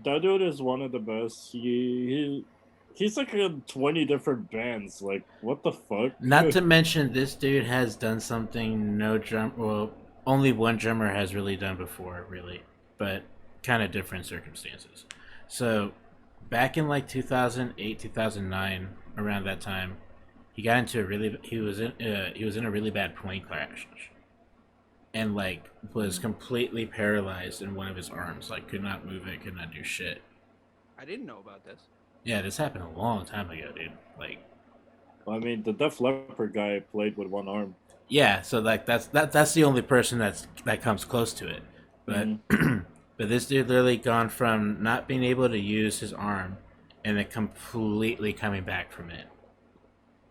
that dude is one of the best. He's like in 20 different bands. Like, what the fuck? not to mention, this dude has done something only one drummer has really done before, really, but kind of different circumstances. So, back in like 2008, 2009, around that time, he got into he was in a really bad plane crash, and like was completely paralyzed in one of his arms, like could not move it, could not do shit. I didn't know about this. Yeah, this happened a long time ago, dude. Like, I mean, the Def Leppard guy played with one arm. yeah, so like that's the only person that comes close to it. But but this dude literally gone from not being able to use his arm and then completely coming back from it,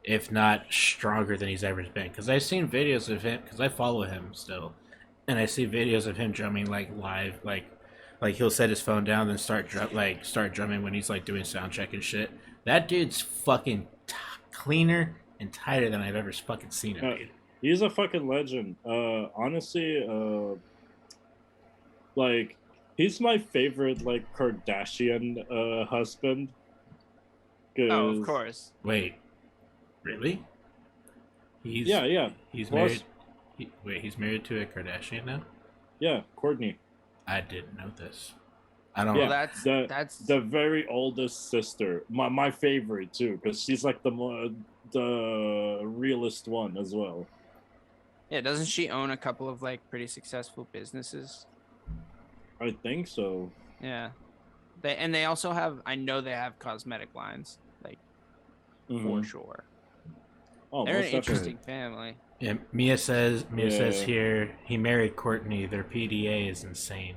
if not stronger than he's ever been. Because I've seen videos of him, because I follow him still, and I see videos of him drumming like live, like he'll set his phone down and start drumming when he's like doing sound check and shit. That dude's fucking cleaner and tighter than I've ever fucking seen him, dude. He's a fucking legend. Honestly, like he's my favorite like Kardashian husband. Oh, of course. Wait, really? He's Yeah. He's Plus, married. He's married to a Kardashian now. Yeah, Courtney. I didn't know this. I don't. Yeah, Well, that's the very oldest sister. My favorite too, because she's like the realest one as well. yeah. Doesn't she own a couple of like pretty successful businesses? I think so. Yeah. They also have. I know they have cosmetic lines, like for sure. Oh, They're an most interesting definitely. family. Yeah, Mia says Yeah. here he married Courtney. Their PDA is insane.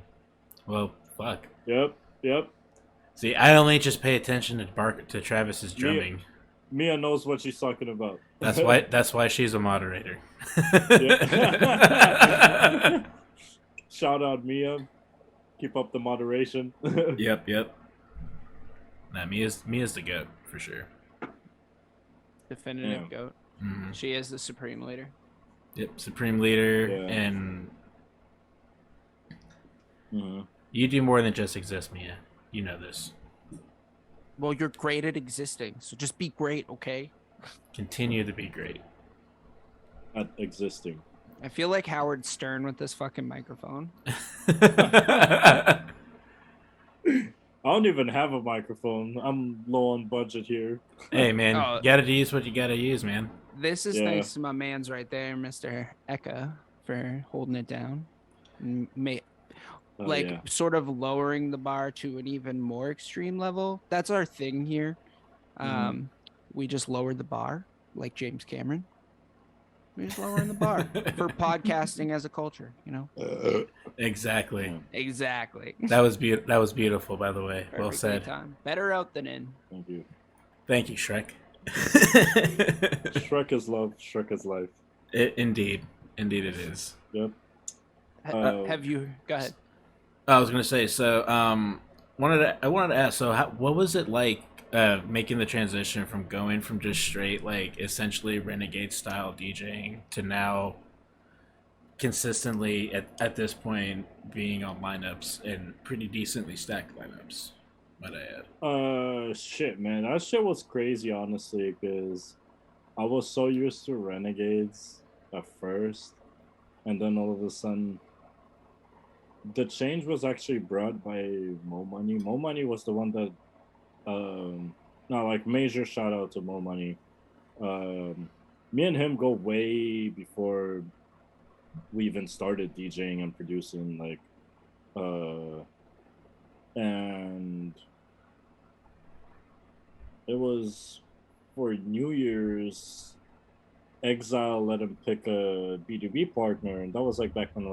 Well, fuck. Yep. See, I only just pay attention to Travis's drumming. Mia knows what she's talking about. That's why she's a moderator. Yeah. Shout out Mia. Keep up the moderation. Yep. Nah, Mia's the goat for sure. Definitive Yeah. GOAT. Mhm. She is the supreme leader. Yep, supreme leader, Yeah. and Mhm. you do more than just exist, Mia. You know this. Well, you're great at existing, so just be great, okay? Continue to be great. At existing. I feel like Howard Stern with this fucking microphone. I don't even have a microphone. I'm low on budget here. Hey, man, Oh. you gotta use what you gotta use, man. This is Yeah. thanks to my man's right there, Mr. Eka, for holding it down. Oh, Like yeah. sort of lowering the bar to an even more extreme level. That's our thing here. We just lowered the bar, like James Cameron. We're just lowering the bar for podcasting as a culture, you know? Exactly. Exactly. That was beautiful, by the way. Well Perfectly said. timed. Better out than in. Thank you. Thank you, Shrek. Shrek is love. Shrek is life. Indeed it is. Yep. Have you? Go ahead. I was gonna say, so I wanted to ask, so what was it like making the transition from going from just straight like essentially renegade style DJing to now consistently at this point being on lineups and pretty decently stacked lineups, might I add. Shit, man. That shit was crazy, honestly, because I was so used to renegades at first, and then all of a sudden the change was actually brought by Mo Money. Mo Money was the one that no, like major shout out to Mo Money. Me and him go way before we even started DJing and producing, like and it was for New Year's. Exile let him pick a B2B partner, and that was like back when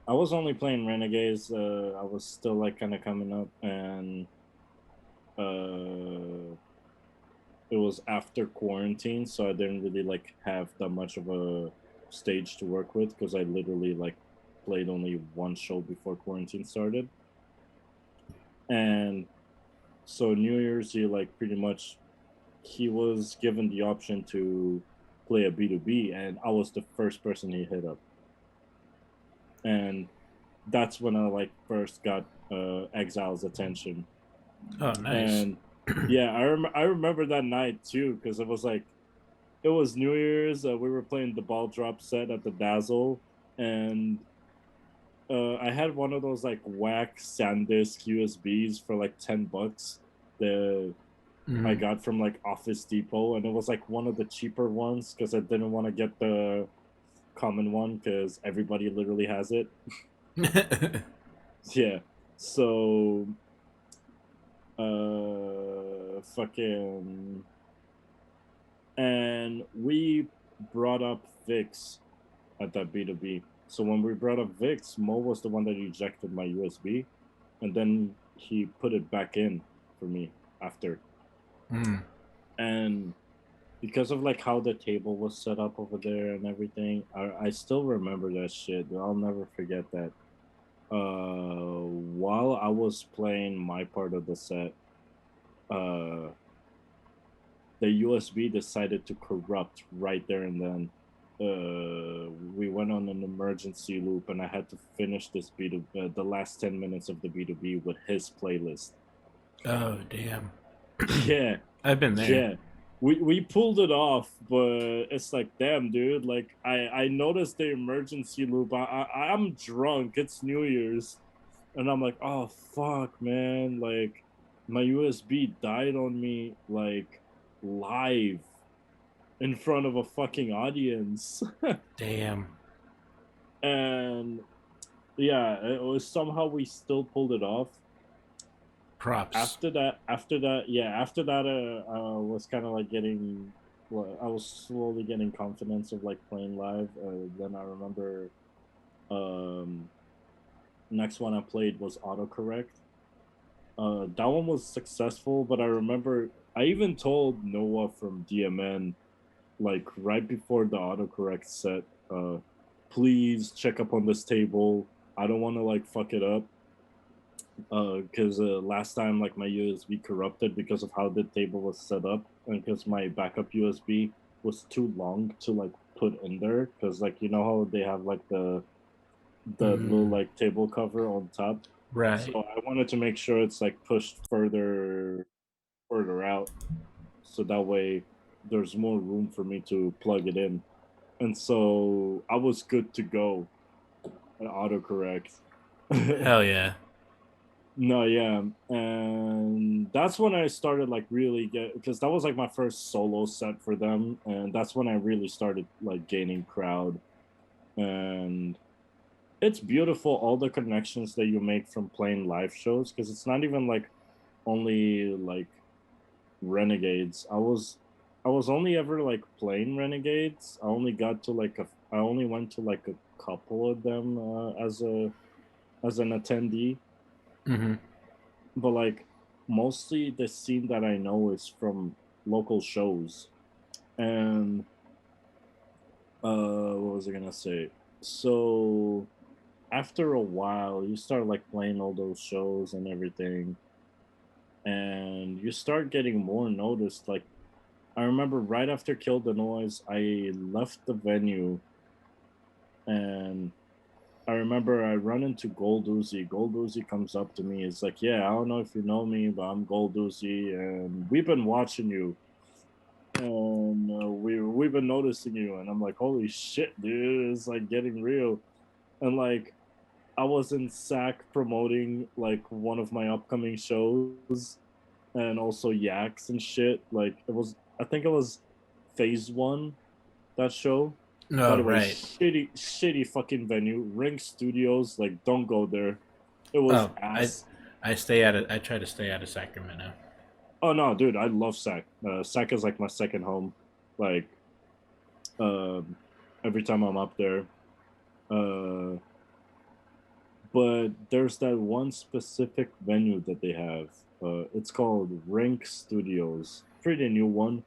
I was only playing Renegades. I was still like kind of coming up, and it was after quarantine, so I didn't really like have that much of a stage to work with because I literally like played only one show before quarantine started, and so New Year's he like pretty much he was given the option to play a B2B, and I was the first person he hit up. And that's when I like first got Exile's attention. Oh, nice. And yeah, I remember that night too, because it was like it was New Year's. We were playing the ball drop set at the Dazzle, and I had one of those like whack SanDisk USBs for like $10. The I got from like Office Depot, and it was like one of the cheaper ones because I didn't want to get the common one because everybody literally has it. Yeah. So fucking, and we brought up Vix at that B2B. So when we brought up Vix, Mo was the one that ejected my USB, and then he put it back in for me after. And because of like how the table was set up over there and everything, I still remember that shit. I'll never forget that. While I was playing my part of the set, the USB decided to corrupt right there and then. We went on an emergency loop, and I had to finish this B2B, the last 10 minutes of the B2B with his playlist. Oh, damn. Yeah, I've been there. yeah. We pulled it off, but it's like, damn, dude. Like, I noticed the emergency loop. I'm drunk. It's New Year's, and I'm like, oh fuck, man. Like, my USB died on me like live in front of a fucking audience. Damn. And yeah, it was somehow we still pulled it off. Props. After that, I was kind of like getting, well, I was slowly getting confidence of like playing live. Then I remember, next one I played was autocorrect. That one was successful, but I remember I even told Noah from DMN, like right before the autocorrect set, please check up on this table. I don't want to like fuck it up. Because last time like my USB corrupted because of how the table was set up, and because my backup USB was too long to like put in there, because like you know how they have like the little like table cover on top, right? So I wanted to make sure it's like pushed further out, so that way there's more room for me to plug it in, and so I was good to go at autocorrect. Hell yeah. No, yeah, and that's when I started like really get, because that was like my first solo set for them, and that's when I really started like gaining crowd, and it's beautiful all the connections that you make from playing live shows, because it's not even like only like Renegades. I was only ever like playing Renegades. I only got to like I only went to like a couple of them as an attendee. But like mostly the scene that I know is from local shows. And what was I gonna say? So after a while you start like playing all those shows and everything, and you start getting more noticed. Like I remember right after Kill the Noise, I left the venue, and I remember I run into Gold Uzi. Gold Uzi comes up to me. It's like, yeah, I don't know if you know me, but I'm Gold Uzi, and we've been watching you, and we've been noticing you. And I'm like, holy shit, dude, it's like getting real. And like, I was in SAC promoting like one of my upcoming shows, and also Yaks and shit. Like I think it was Phase One, that show. No, By the way, right. shitty fucking venue. Ring Studios, like don't go there. It was ass. I stay at it. I try to stay out of Sacramento. Oh no, dude, I love SAC. SAC is like my second home. Like, every time I'm up there. But there's that one specific venue that they have. It's called Rink Studios. Pretty new one.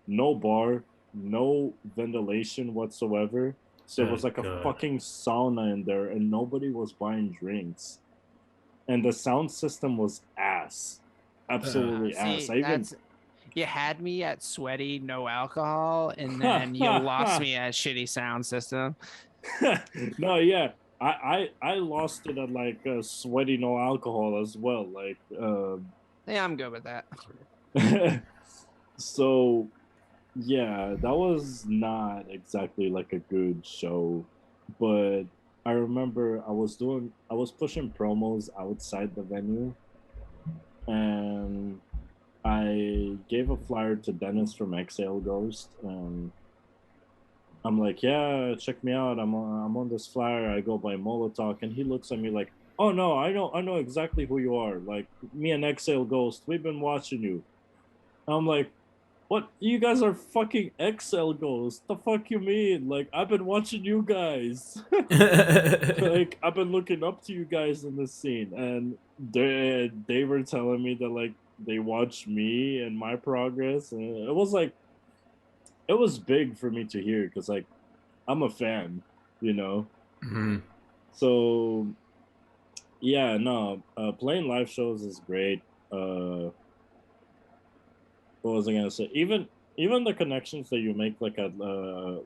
No bar, no ventilation whatsoever. So it was like a fucking sauna in there, and nobody was buying drinks. And the sound system was ass. Absolutely ass. You had me at sweaty, no alcohol, and then you lost me at shitty sound system. No, yeah. I lost it at like sweaty no alcohol as well. Like Yeah, I'm good with that. so yeah, that was not exactly like a good show, but I remember I was pushing promos outside the venue, and I gave a flyer to Dennis from Exhale Ghost, and I'm like, yeah, check me out. I'm on this flyer. I go by Molotok, and he looks at me like, oh no, I know exactly who you are. Like me and Exhale Ghost, we've been watching you. I'm like, what? You guys are fucking Excel Ghost. The fuck you mean? Like, I've been watching you guys. Like, I've been looking up to you guys in this scene, and they were telling me that like they watched me and my progress, and it was like it was big for me to hear because like I'm a fan, you know. Hmm. So yeah, no, playing live shows is great. What was I gonna say? Even the connections that you make like at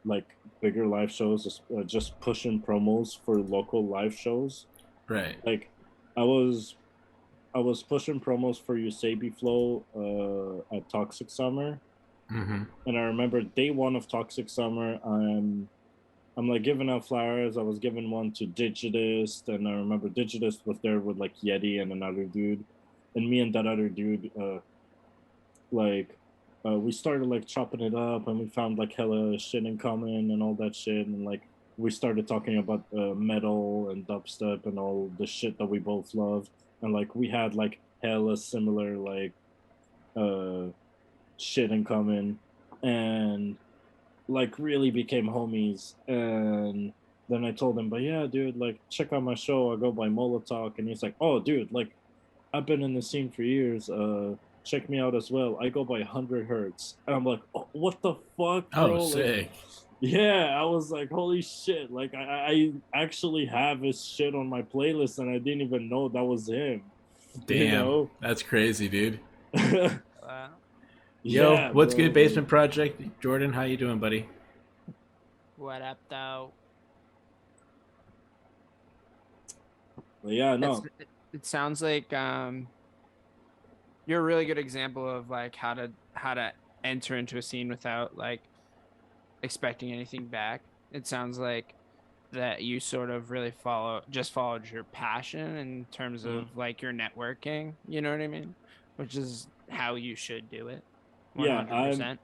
like bigger live shows, just pushing promos for local live shows. Right. Like I was I was pushing promos for Usabi Flow at Toxic Summer, Hmm. and I remember day one of Toxic Summer, I'm like giving out flyers. I was giving one to Digitist, and I remember Digitist was there with like Yeti and another dude, and me and that other dude like we started like chopping it up, and we found like hella shit in common and all that shit, and like we started talking about metal and dubstep and all the shit that we both loved, and like we had like hella similar like uh shit in common, and like really became homies. And then I told him, but yeah, dude, like check out my show. I go by Molotok, and he's like, oh, dude, like I've been in the scene for years. Check me out as well. I go by 100 Hertz. And I'm like, oh, what the fuck, Oh, bro? Like, sick. yeah, I was like, holy shit. Like, I actually have his shit on my playlist, and I didn't even know that was him, you Damn, know? that's crazy, dude. Yo, Yeah, what's good, bro. Basement Project? Jordan, how you doing, buddy? What up, though? But yeah, It's no. it sounds like you're a really good example of like how to enter into a scene without like expecting anything back. It sounds like that you sort of really followed your passion in terms Mhm. of like your networking, you know what I mean? Which is how you should do it. Yeah, 100%.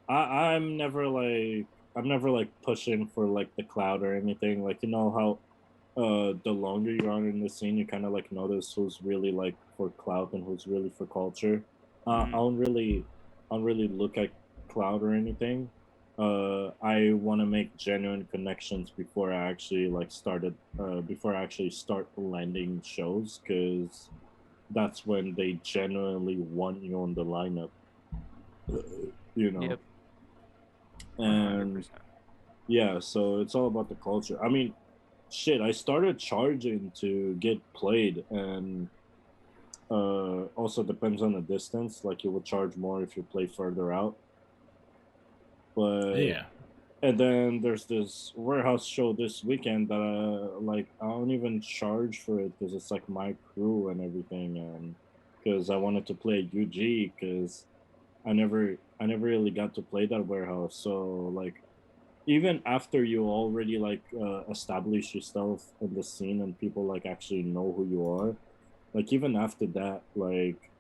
I'm never like I'm never like pushing for like the cloud or anything. Like you know how the longer you are in the scene, you kind of like notice who's really like for clout and who's really for culture. Mhm. I don't really look at clout or anything. I want to make genuine connections before I actually like started before I actually start landing shows, because that's when they genuinely want you on the lineup, you know. Yep. And 100%. yeah, so it's all about the culture. I mean, shit, I started charging to get played, and also depends on the distance. Like you would charge more if you play further out. But Yeah. and then there's this warehouse show this weekend that like I don't even charge for it because it's like my crew and everything, and because I wanted to play UG because I never really got to play that warehouse. So like even after you already like establish yourself in the scene and people like actually know who you are, like even after that, like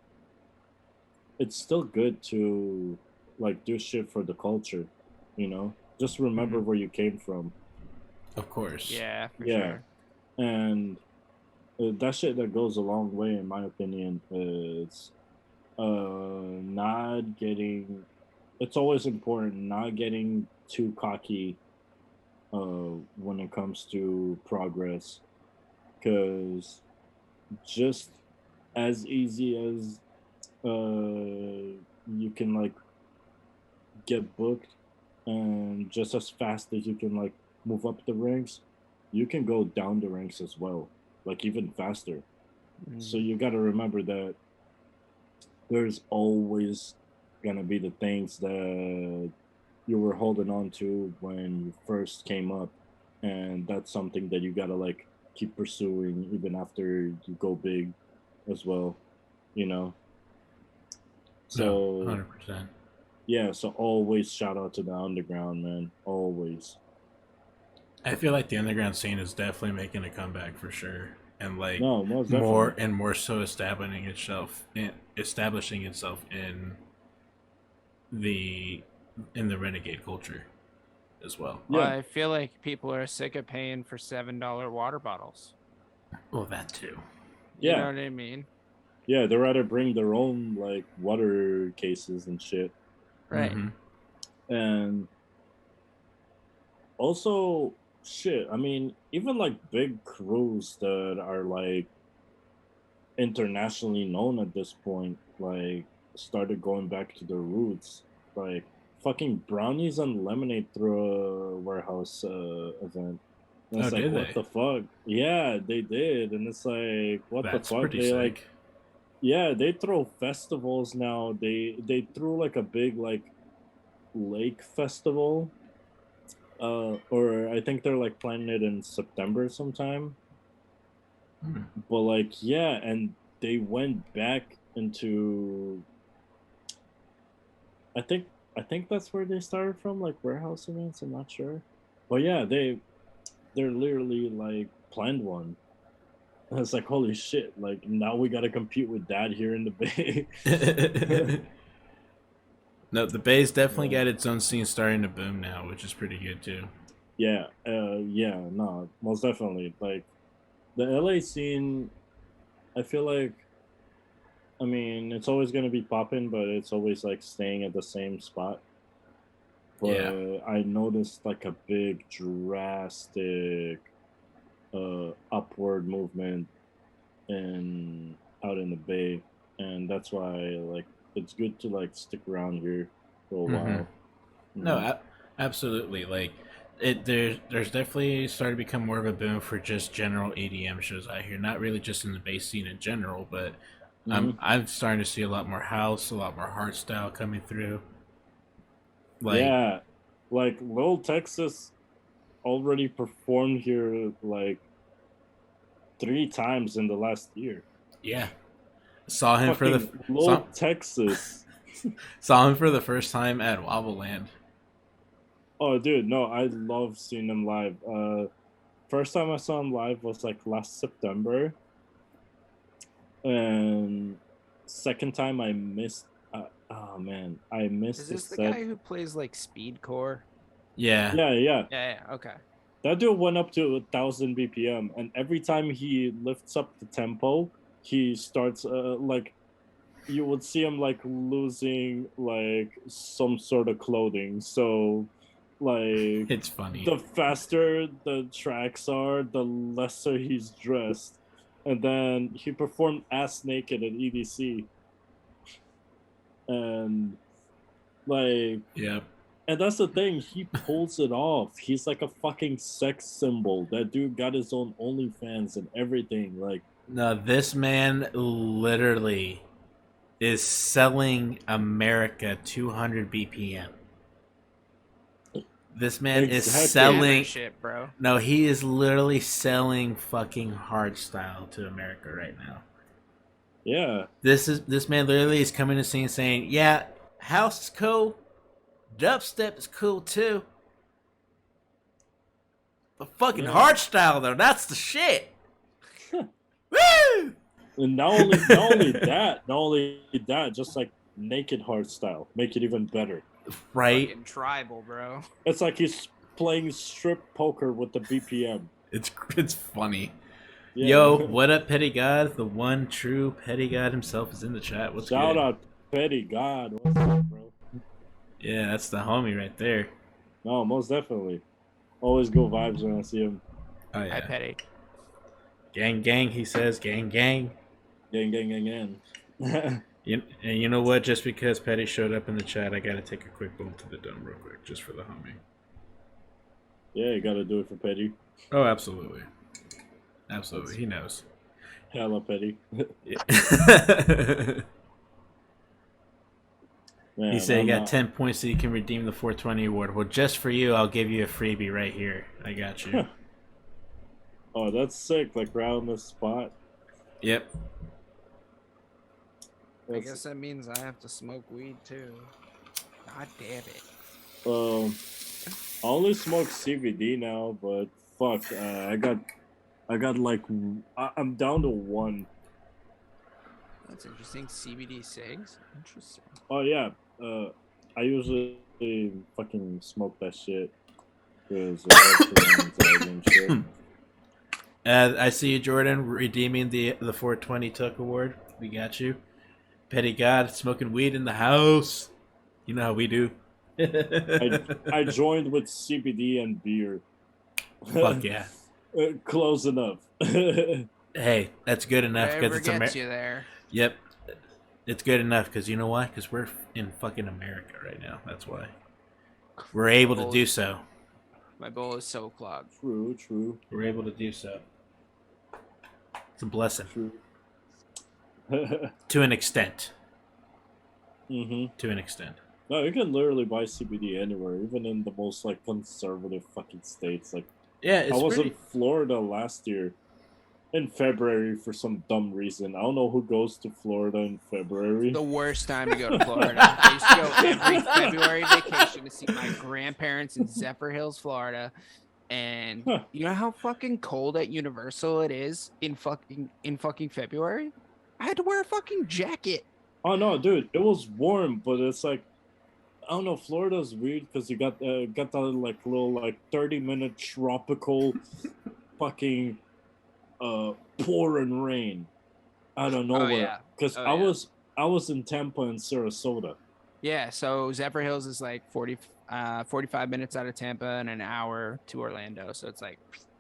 it's still good to like do shit for the culture, you know, just remember Mhm. where you came from. Of course. Yeah, for Yeah, sure. and that shit that goes a long way in my opinion is not getting, it's always important not getting too cocky when it comes to progress, because just as easy as you can like get booked, and just as fast as you can like move up the ranks, you can go down the ranks as well, like even faster. So Mhm. you got to remember that there's always gonna be the things that you were holding on to when you first came up, and that's something that you gotta like keep pursuing even after you go big as well, you know. No, So 100%. yeah, so always shout out to the underground, man. Always. I feel like the underground scene is definitely making a comeback for sure, and like No, most more definitely. and more so establishing itself the in the renegade culture as well. Well, Yeah, I feel like people are sick of paying for $7 water bottles. Well, that too. You know yeah, what I mean? yeah. They rather bring their own like water cases and shit, Right. Mm-hmm. and also shit. I mean, even like big crews that are like internationally known at this point, like started going back to their roots, like fucking brownies and lemonade through a warehouse event. And Oh, it's like, did what they? the fuck? Yeah, they did, and it's like, what the That's fuck? pretty They like, sick. yeah, they throw festivals now. They threw like a big like lake festival, or I think they're like planning it in September sometime. Hmm. But like, yeah, and they went back into I think I think that's where they started from, like warehouse events. I'm not sure, but yeah, they're literally like planned one. And it's like holy shit! Like now we got to compete with that here in the Bay. No, the Bay's definitely Yeah, got its own scene starting to boom now, which is pretty good too. yeah, yeah. No, most definitely. Like the LA scene, I feel like. I mean, it's always gonna be popping, but it's always like staying at the same spot. Yeah. But I noticed like a big drastic upward movement in out in the Bay, and that's why like it's good to like stick around here for a Mm-hmm. while. No, Mm-hmm. absolutely. Like there's definitely started to become more of a boom for just general EDM shows out here. Not really just in the bass scene in general, but Mm-hmm. I'm starting to see a lot more house, a lot more hardstyle coming through. Like, Yeah, like Lil Texas already performed here like 3 times in the last year. yeah, saw him for the Fucking Lil saw, Texas. saw him for the first time at Wobbleland. Oh, dude, no, I love seeing him live. First time I saw him live was like last September, and second time I missed. Oh man, I Is missed the this the set. guy who plays like speedcore? Yeah, Yeah, yeah, Yeah, yeah, okay. that dude went up to 1,000 BPM, and every time he lifts up the tempo, he starts like you would see him like losing like some sort of clothing. So like it's funny. the faster the tracks are, the lesser he's dressed. And then he performed ass naked at EDC, and like, Yep. and that's the thing, he pulls it off. He's like a fucking sex symbol. That dude got his own OnlyFans and everything. Like, No, this man literally is selling America 200 BPM. This man is exactly. Hammer selling. shit, bro. No, he is literally selling fucking hardstyle to America right now. Yeah, This man literally is coming to scene saying, "Yeah, house is cool, dubstep is cool too, but fucking yeah. hardstyle though, that's the shit." Woo! And not only that, just like naked hard style, make it even better. Right? Fucking tribal, bro. It's like he's playing strip poker with the BPM. It's funny. Yo, Yeah. what up, Petty God? The one true Petty God himself is in the chat. What's Shout good? out Petty God. What's up, bro? Yeah, that's the homie right there. No, most definitely. Always good vibes when I see him. Oh Hi, yeah, Petty. gang, gang. He says, gang, gang. Gang, gang, gang, gang. And you know what? Just because Petty showed up in the chat, I gotta take a quick boom to the dome real quick, just for the homie. Yeah, you gotta do it for Petty. Oh, absolutely, absolutely. He knows. Hella Petty. Yeah. Man, He said I'm you got not- 10 points so you can redeem the 420 award. Well, just for you, I'll give you a freebie right here. I got you. Oh, that's sick! Like right on the spot. Yep. I That's, guess that means I have to smoke weed too. God damn it. I only smoke CBD now, but fuck, I got like, I'm down to one. That's interesting. CBD cigs? Interesting. Oh yeah, I usually fucking smoke that shit because it helps with anxiety and shit. I see you, Jordan, redeeming the 420 Took award. We got you. Petty God, smoking weed in the house. You know how we do. I joined with CBD and beer. Fuck yeah. Close enough. Hey, that's good enough because Whatever it's gets you there. Yep. It's good enough because you know why? Because we're in fucking America right now. That's why. We're able to do so. My bowl is so clogged. True. We're able to do so. It's a blessing. True. To an extent. Mm-hmm. To an extent. No, you can literally buy CBD anywhere, even in the most like conservative fucking states. Like, Yeah, it's I was pretty... in Florida last year, in February for some dumb reason. I don't know who goes to Florida in February. The worst time to go to Florida. I used to go every February vacation to see my grandparents in Zephyr Hills, Florida. And you know how fucking cold at Universal it is in fucking February? I had to wear a fucking jacket. Oh no, dude, it was warm, but it's like, I don't know. Florida's weird because you got that like little like 30-minute tropical fucking pouring rain out of nowhere. Because I was in Tampa and Sarasota. Yeah, so Zephyr Hills is like 45 minutes out of Tampa and an hour to Orlando. So it's like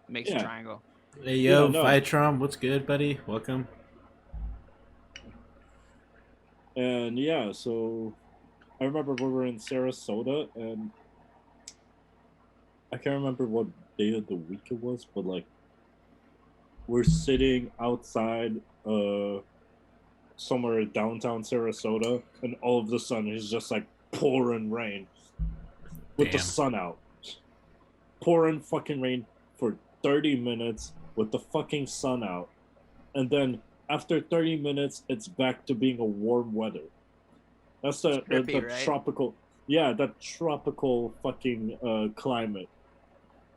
makes a triangle. Hey yo, Yeah, no. Phytron, what's good, buddy? Welcome. And yeah, so I remember we were in Sarasota, and I can't remember what day of the week it was, but like we're sitting outside somewhere in downtown Sarasota, and all of a sudden it's just like pouring rain with the Damn. sun out. Pouring fucking rain for 30 minutes with the fucking sun out. And then after 30 minutes, it's back to being a warm weather. That's the trippy, right? tropical, yeah, that tropical fucking climate,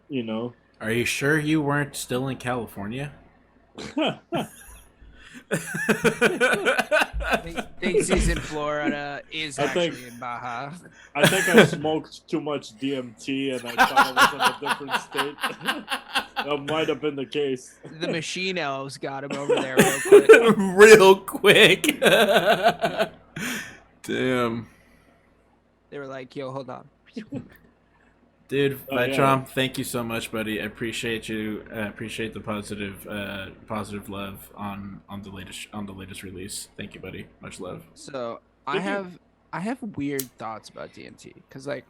you know? Are you sure you weren't still in California? Thinks he's in Florida, is I actually think- in Baja. I think I smoked too much DMT and I thought I was in a different state. That might have been the case. The machine elves got him over there real quick. Real quick. Damn. They were like, yo, hold on. Dude, Oh, yeah. Phytron, thank you so much, buddy. I appreciate you. I appreciate the positive love on the latest release. Thank you, buddy. Much love. So I have weird thoughts about DMT because, like,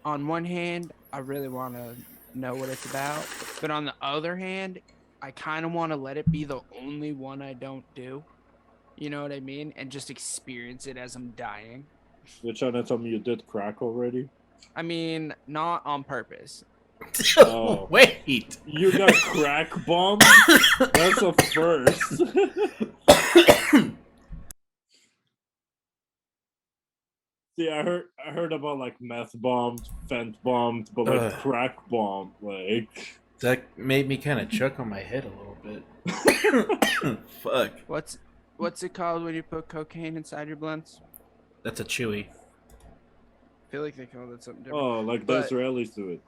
on one hand, I really want to know what it's about, but on the other hand, I kind of want to let it be the only one I don't do. You know what I mean? And just experience it as I'm dying. You're trying to tell me you did crack already? I mean, not on purpose. Oh. Wait. You got crack bombed? That's a first. See, I heard about like meth bombed, fent bombed, but like crack bomb, like That made me kind of choke on my head a little bit. Fuck. What's it called when you put cocaine inside your blunts? That's a chewy. I feel like they call it something different. oh, like But- the Israelis do it.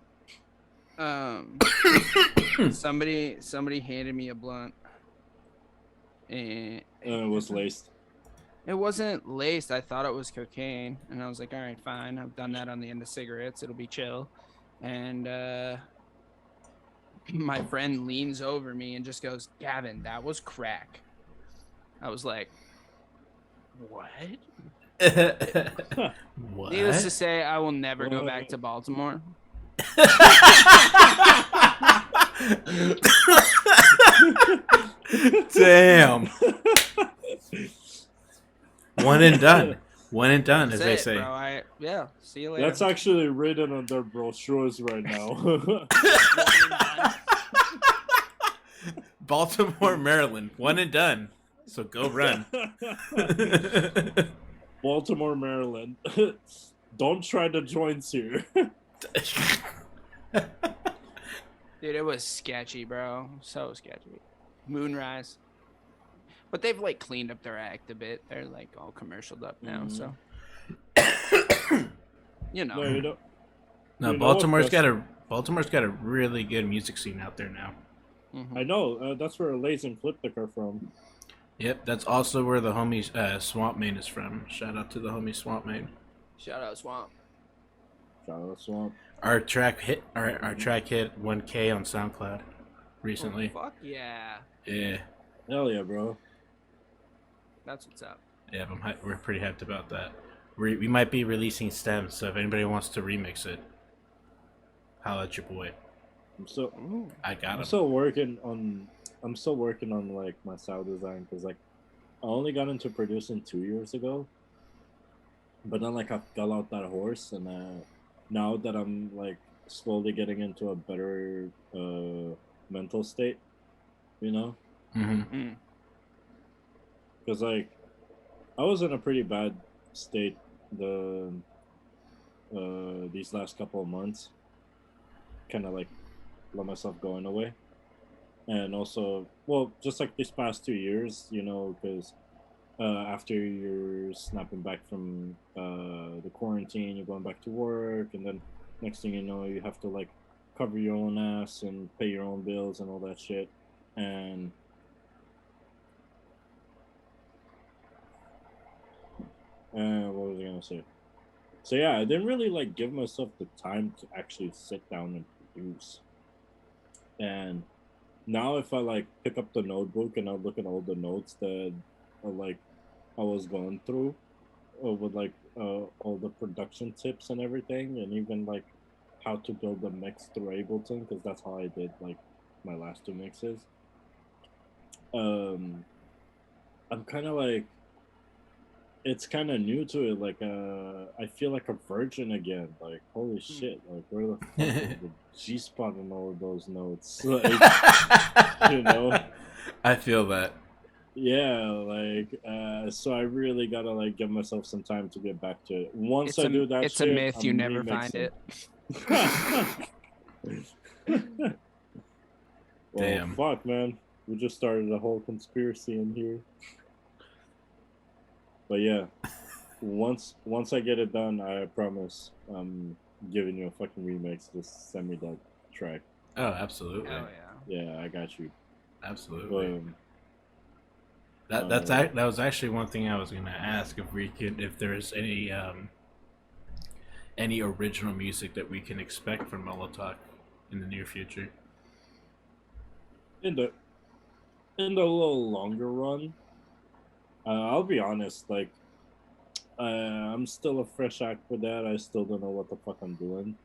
Somebody handed me a blunt, and And it was laced. it wasn't laced. I thought it was cocaine, and I was like, all right, fine. I've done that on the end of cigarettes. It'll be chill. And my friend leans over me and just goes, Gavin, that was crack. I was like, what? What? Needless to say, I will never go back to Baltimore. Damn. One and done. One and done, as That's they it, say. bro. Yeah. See you later. That's actually written on their brochures right now. Baltimore, Maryland. One and done. So go run. Baltimore, Maryland. Don't try the joints here. Dude, it was sketchy, bro. So sketchy. Moonrise. But they've like cleaned up their act a bit. They're like all commercialed up now, so you know. No, you don't. No, You know Baltimore's what, got a really good music scene out there now. Mhm. I know. That's where Lays and Cliptic are from. Yep, that's also where the homie Swamp Main is from. Shout out to the homie Swamp Main. Shout out Swamp. Shout out Swamp. Our track hit 1K on SoundCloud recently. Oh, fuck yeah. Yeah, Hell yeah, bro. That's what's up. yeah, we're pretty hyped about that. We might be releasing stems, so if anybody wants to remix it, holla at your boy. I got him. I'm still working on like my sound design because like I only got into producing 2 years ago, but then like I fell out that horse, and now that I'm like slowly getting into a better mental state, you know, Mm-hmm. because like I was in a pretty bad state these last couple of months, kind of like let myself go in a way. And also, well, just like these past 2 years, you know, because after you're snapping back from the quarantine, you're going back to work, and then next thing you know, you have to like cover your own ass and pay your own bills and all that shit. And what was I gonna say? So yeah, I didn't really like give myself the time to actually sit down and produce. And now if I like pick up the notebook and I look at all the notes that like I was going through with like all the production tips and everything, and even like how to build a mix through Ableton, because that's how I did like my last 2 mixes. I'm kind of like, it's kind of new to it. Like I feel like a virgin again. Like holy shit! Like where the fuck is the G spot in all of those notes? Like, you know. I feel that. Yeah, like so I really gotta like give myself some time to get back to it. Once I do that, it's shit, a myth. I'm You never find it. Well, Damn. fuck, man. We just started a whole conspiracy in here. But yeah, once I get it done, I promise I'm giving you a fucking remix. Just send me that track. Oh, absolutely. Oh yeah. Yeah, I got you. Absolutely. That was actually one thing I was gonna ask, if there's any original music that we can expect from Molotok in the near future. In the little longer run, I'll be honest. Like, I'm still a fresh act with that. I still don't know what the fuck I'm doing.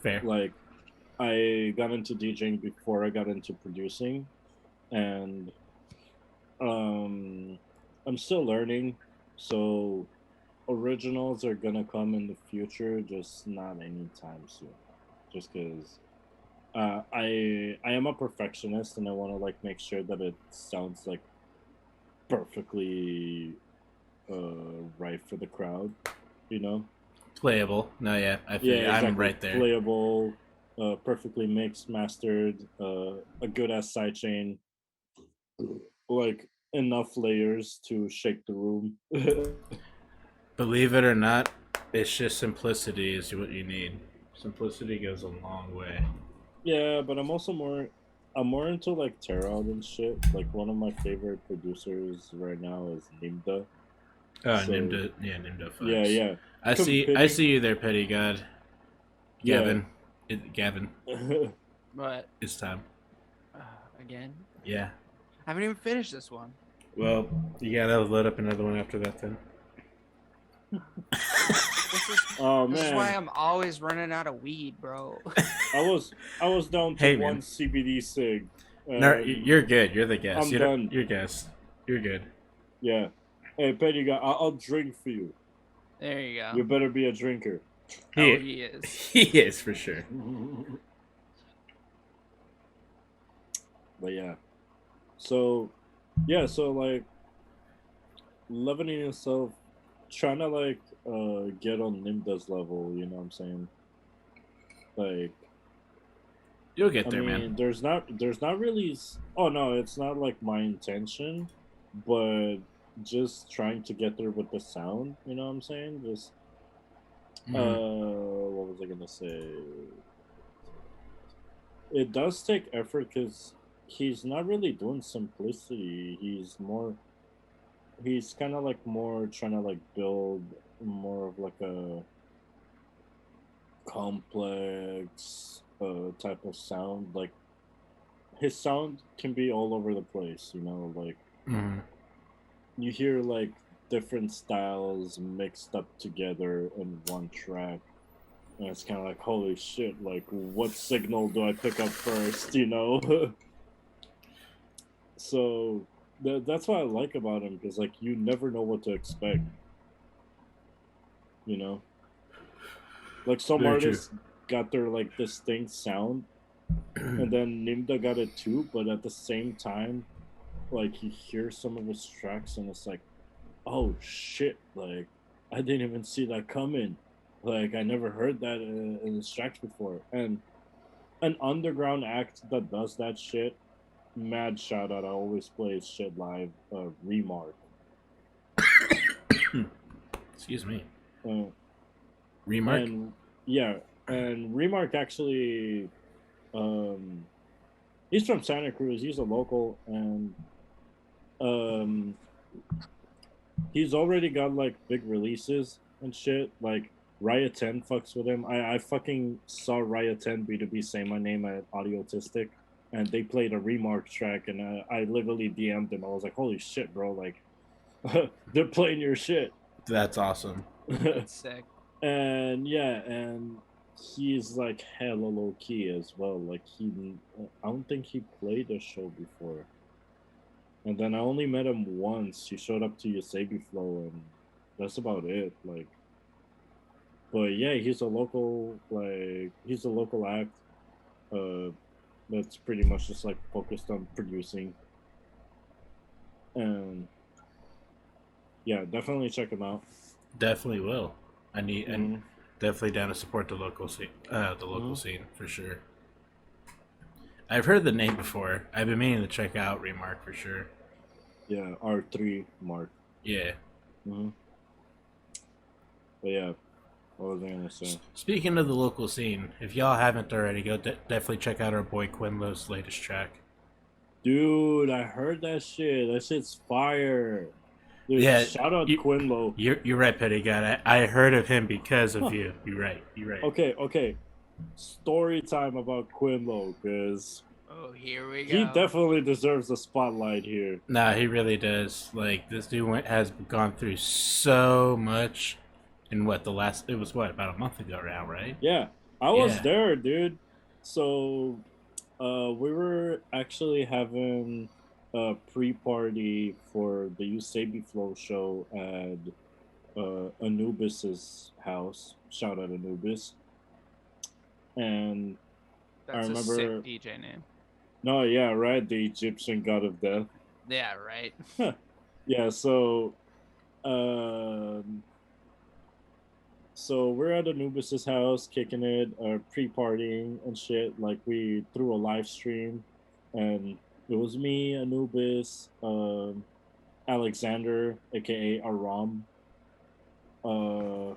Fair. Like, I got into DJing before I got into producing, and I'm still learning. So originals are gonna come in the future, just not anytime soon. Just because I am a perfectionist, and I want to like make sure that it sounds like perfectly right for the crowd, you know. Playable. No, yeah, I feel Exactly. I'm right there. Playable, perfectly mixed, mastered, a good ass sidechain, like enough layers to shake the room. Believe it or not, it's just simplicity is what you need. Simplicity goes a long way. Yeah, but I'm more into like tear out and shit. Like one of my favorite producers right now is Nimda. Oh, So- Nimda folks. Yeah. I see you there, Petty God. Gavin. Gavin, But it's time. again, Yeah. I haven't even finished this one. Well, you gotta load up another one after that then. Oh This is why man, I'm always running out of weed, bro. I was down to Hey, one man. CBD cig. No, you're good. You're the guest. I'm done. You're guest. You're good. Yeah, Hey, Petty guy, I'll drink for you. There you go. You better be a drinker. Oh, he is. He is for sure. But yeah. So, so like leveling yourself, trying to like get on Nimda's level, you know what I'm saying? Like, You'll get I there, mean, man. there's not really. Oh no, it's not like my intention, but just trying to get there with the sound. You know what I'm saying? Just Mhm. what was I gonna say? It does take effort because he's not really doing simplicity. He's kind of like more trying to like build more of like a complex type of sound. Like his sound can be all over the place, you know, like Mhm. you hear like different styles mixed up together in one track. And it's kind of like, holy shit, like what signal do I pick up first, you know? So that's what I like about him because like you never know what to expect, you know? Like some Very true. artists got their like distinct sound and then Nimda got it too, but at the same time, like you hear some of his tracks and it's like, oh shit, like I didn't even see that coming. Like I never heard that in his tracks before. And an underground act that does that shit, mad shout out. I always play his shit live. Remark. Excuse me. Uh, Remark. and yeah, and Remark actually, um, he's from Santa Cruz. He's a local, and um, he's already got like big releases and shit. Like Riot 10 fucks with him. I fucking saw Riot 10 B2B say my name at Audiotistic, and they played a Remark track, and I literally DM'd him. I was like, holy shit, bro! Like they're playing your shit. That's awesome. That's sick. And yeah, and he's like hella low key as well. Like I don't think he played a show before. And then I only met him once. He showed up to Yosebi Flow, and that's about it. Like, but yeah, he's a local act. Uh, that's pretty much just like focused on producing. And yeah, definitely check him out. Definitely will. I need and Mm-hmm. definitely down to support the local scene. The local Mm-hmm. scene for sure. I've heard the name before. I've been meaning to check out Remark for sure. Yeah, R3 Mark. Yeah. Mm-hmm. But yeah, what was I gonna say? Speaking of the local scene, if y'all haven't already, go definitely check out our boy Quinlow's latest track. Dude, I heard that shit. That shit's fire. Dude, Yeah, shout out you, Quinlow. you're right, Petty God. I heard of him because of Huh. you. You're right. You're right. Okay. Story time about Quinlow, because Oh, here we he go. definitely deserves a spotlight here. Nah, he really does. Like this dude has gone through so much. In what the last? It was what about a month ago now, right? Yeah, I was Yeah. there, dude. So, we were actually having a pre-party for the Usabi Flow show at Anubis's house. Shout out Anubis. And I That's a sick remember, DJ name. no, yeah, right, the Egyptian god of death. Yeah, right. Yeah, um, so we're at Anubis's house, kicking it, pre-partying and shit. Like we threw a live stream, and it was me, Anubis, Alexander, aka Aram. Who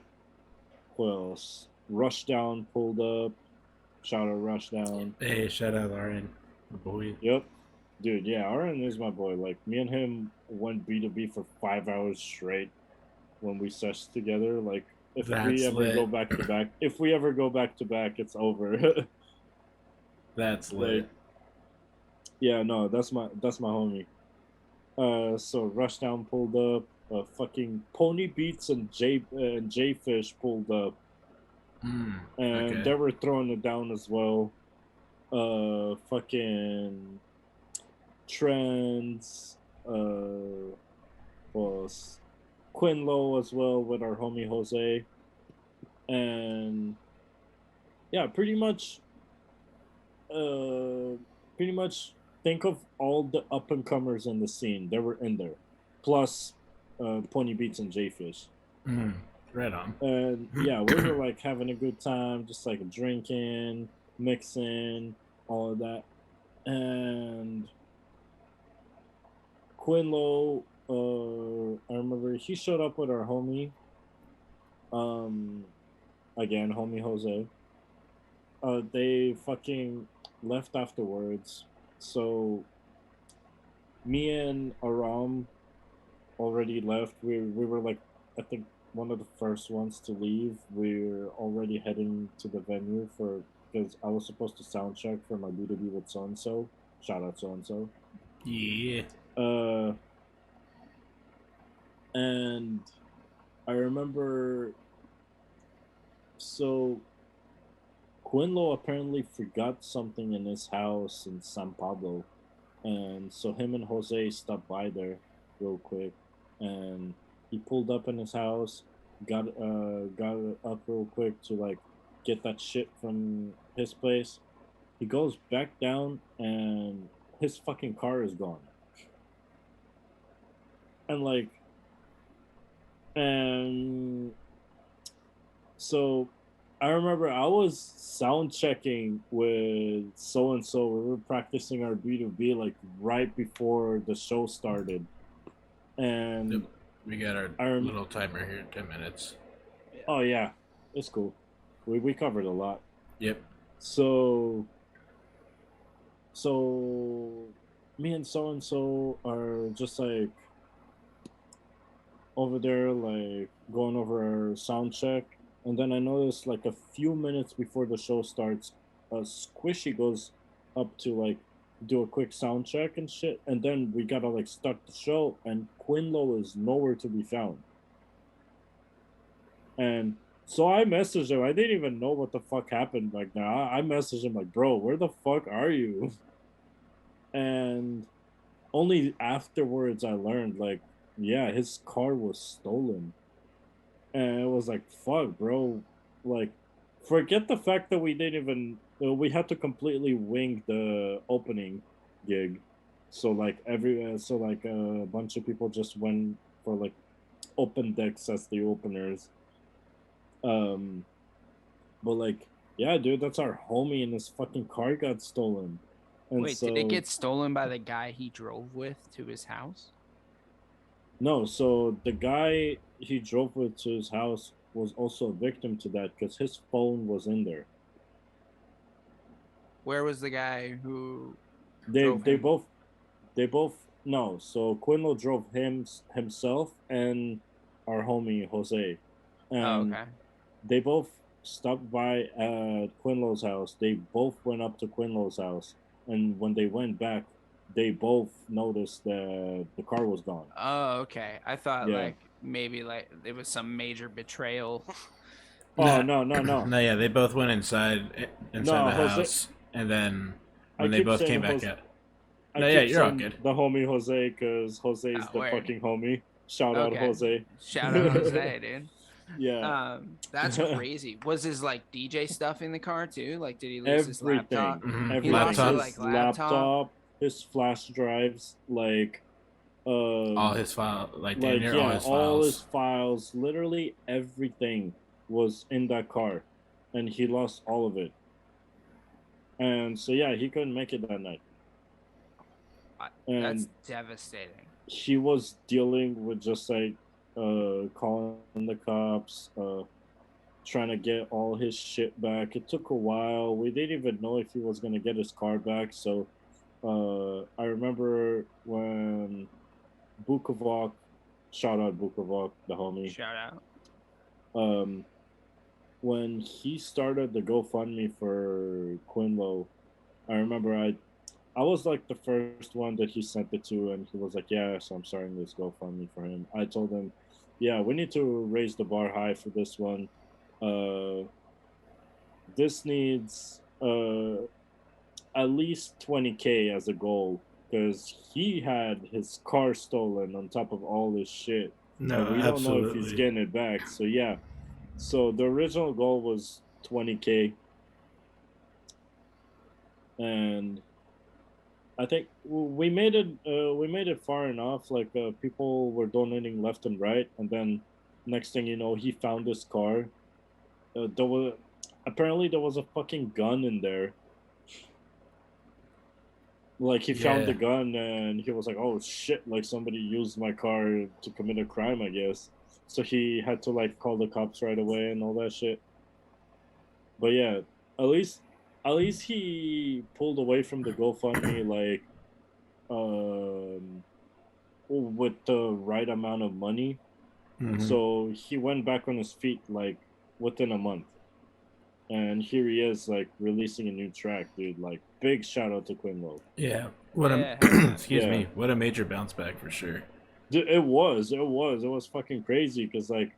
else? Rushdown pulled up. Shout out Rushdown. Hey, shout out Lauren, my boy. Yep. Dude, yeah, Aaron is my boy. Like me and him went B2B for 5 hours straight when we seshed together. Like if we That's ever go lit. back to back, it's over. That's Like, lit. yeah, no, that's my homie. So Rushdown pulled up. Fucking Pony Beats and J Fish pulled up, and Okay. they were throwing it down as well. Fucking Trends. Was Quinlo as well with our homie Jose. And yeah, pretty much think of all the up and comers in the scene. They were in there. Plus Pony Beats and J-Fish. Mm, right on. And yeah, we were like having a good time, just like drinking, mixing, all of that. And Quinlo, I remember he showed up with our homie. Again, homie Jose. They fucking left afterwards. So me and Aram already left. We were like, I think one of the first ones to leave. We're already heading to the venue because I was supposed to sound check for my B2B with so and so. Shout out so and so. Yeah. And I remember. So Quinlo apparently forgot something in his house in San Pablo, and so him and Jose stopped by there real quick, and he pulled up in his house, got up real quick to like get that shit from his place. He goes back down, and his fucking car is gone, and like, and so I remember I was sound checking with so and so. We were practicing our B2B like right before the show started. And we got our little timer here, 10 minutes. Oh yeah, it's cool. We covered a lot. Yep. So me and so are just like over there like going over our sound check. And then I noticed like a few minutes before the show starts, Squishy goes up to like do a quick sound check and shit. And then we gotta like start the show, and Quinlo is nowhere to be found. And so I messaged him. I didn't even know what the fuck happened back then. I messaged him like, bro, where the fuck are you? And only afterwards I learned like, yeah, his car was stolen. And it was like, fuck, bro. Like, forget the fact that we didn't even, we had to completely wing the opening gig. So like a bunch of people just went for like open decks as the openers. But like, yeah, dude, that's our homie, and his fucking car got stolen. And Wait, did it get stolen by the guy he drove with to his house? No, so the guy he drove with to his house was also a victim to that because his phone was in there. Where was the guy who They drove they him? both no. So Quinlo drove himself and our homie Jose, and okay. they both stopped by at Quinlo's house. They both went up to Quinlo's house, and when they went back, they both noticed that the car was gone. Oh, okay. I thought Yeah. like maybe like it was some major betrayal. Oh no. No, yeah, they both went inside the house, and then when they both came back out. No, yeah, you're all good. The homie Jose, because Jose's the word. fucking homie. Shout out Jose. Shout out Jose, dude. Yeah. That's crazy. Was his like DJ stuff in the car too? Like, did he lose his laptop? Mm-hmm. Everything. He lost Laptop. his like laptop, his flash drives, like all his files, all his files. All his files, literally everything was in that car, and he lost all of it. And so yeah, he couldn't make it that night. And that's devastating. He was dealing with just like calling the cops, trying to get all his shit back. It took a while. We didn't even know if he was gonna get his car back. So I remember when Bukovac, shout out Bukovac, the homie. Shout out. When he started the GoFundMe for Quinlo, I remember I was like the first one that he sent it to, and he was like, yeah, so I'm starting this GoFundMe for him. I told him, yeah, we need to raise the bar high for this one. This needs at least 20K as a goal, because he had his car stolen on top of all this shit. No, we don't know if he's absolutely. getting it back. So yeah, so the original goal was 20K, and I think we made it. We made it far enough. Like people were donating left and right, and then next thing you know, he found this car. There was apparently there was a fucking gun in there. Like he found the Yeah. gun and he was like, "Oh shit!" Like somebody used my car to commit a crime, I guess. So he had to like call the cops right away and all that shit. But yeah, at least he pulled away from the GoFundMe like um with the right amount of money. Mhm. So he went back on his feet like within a month. And here he is like releasing a new track, dude. Like big shout out to Quinlo. Yeah. What a Yeah. excuse Yeah. me. What a major bounce back for sure. Dude, it was fucking crazy because like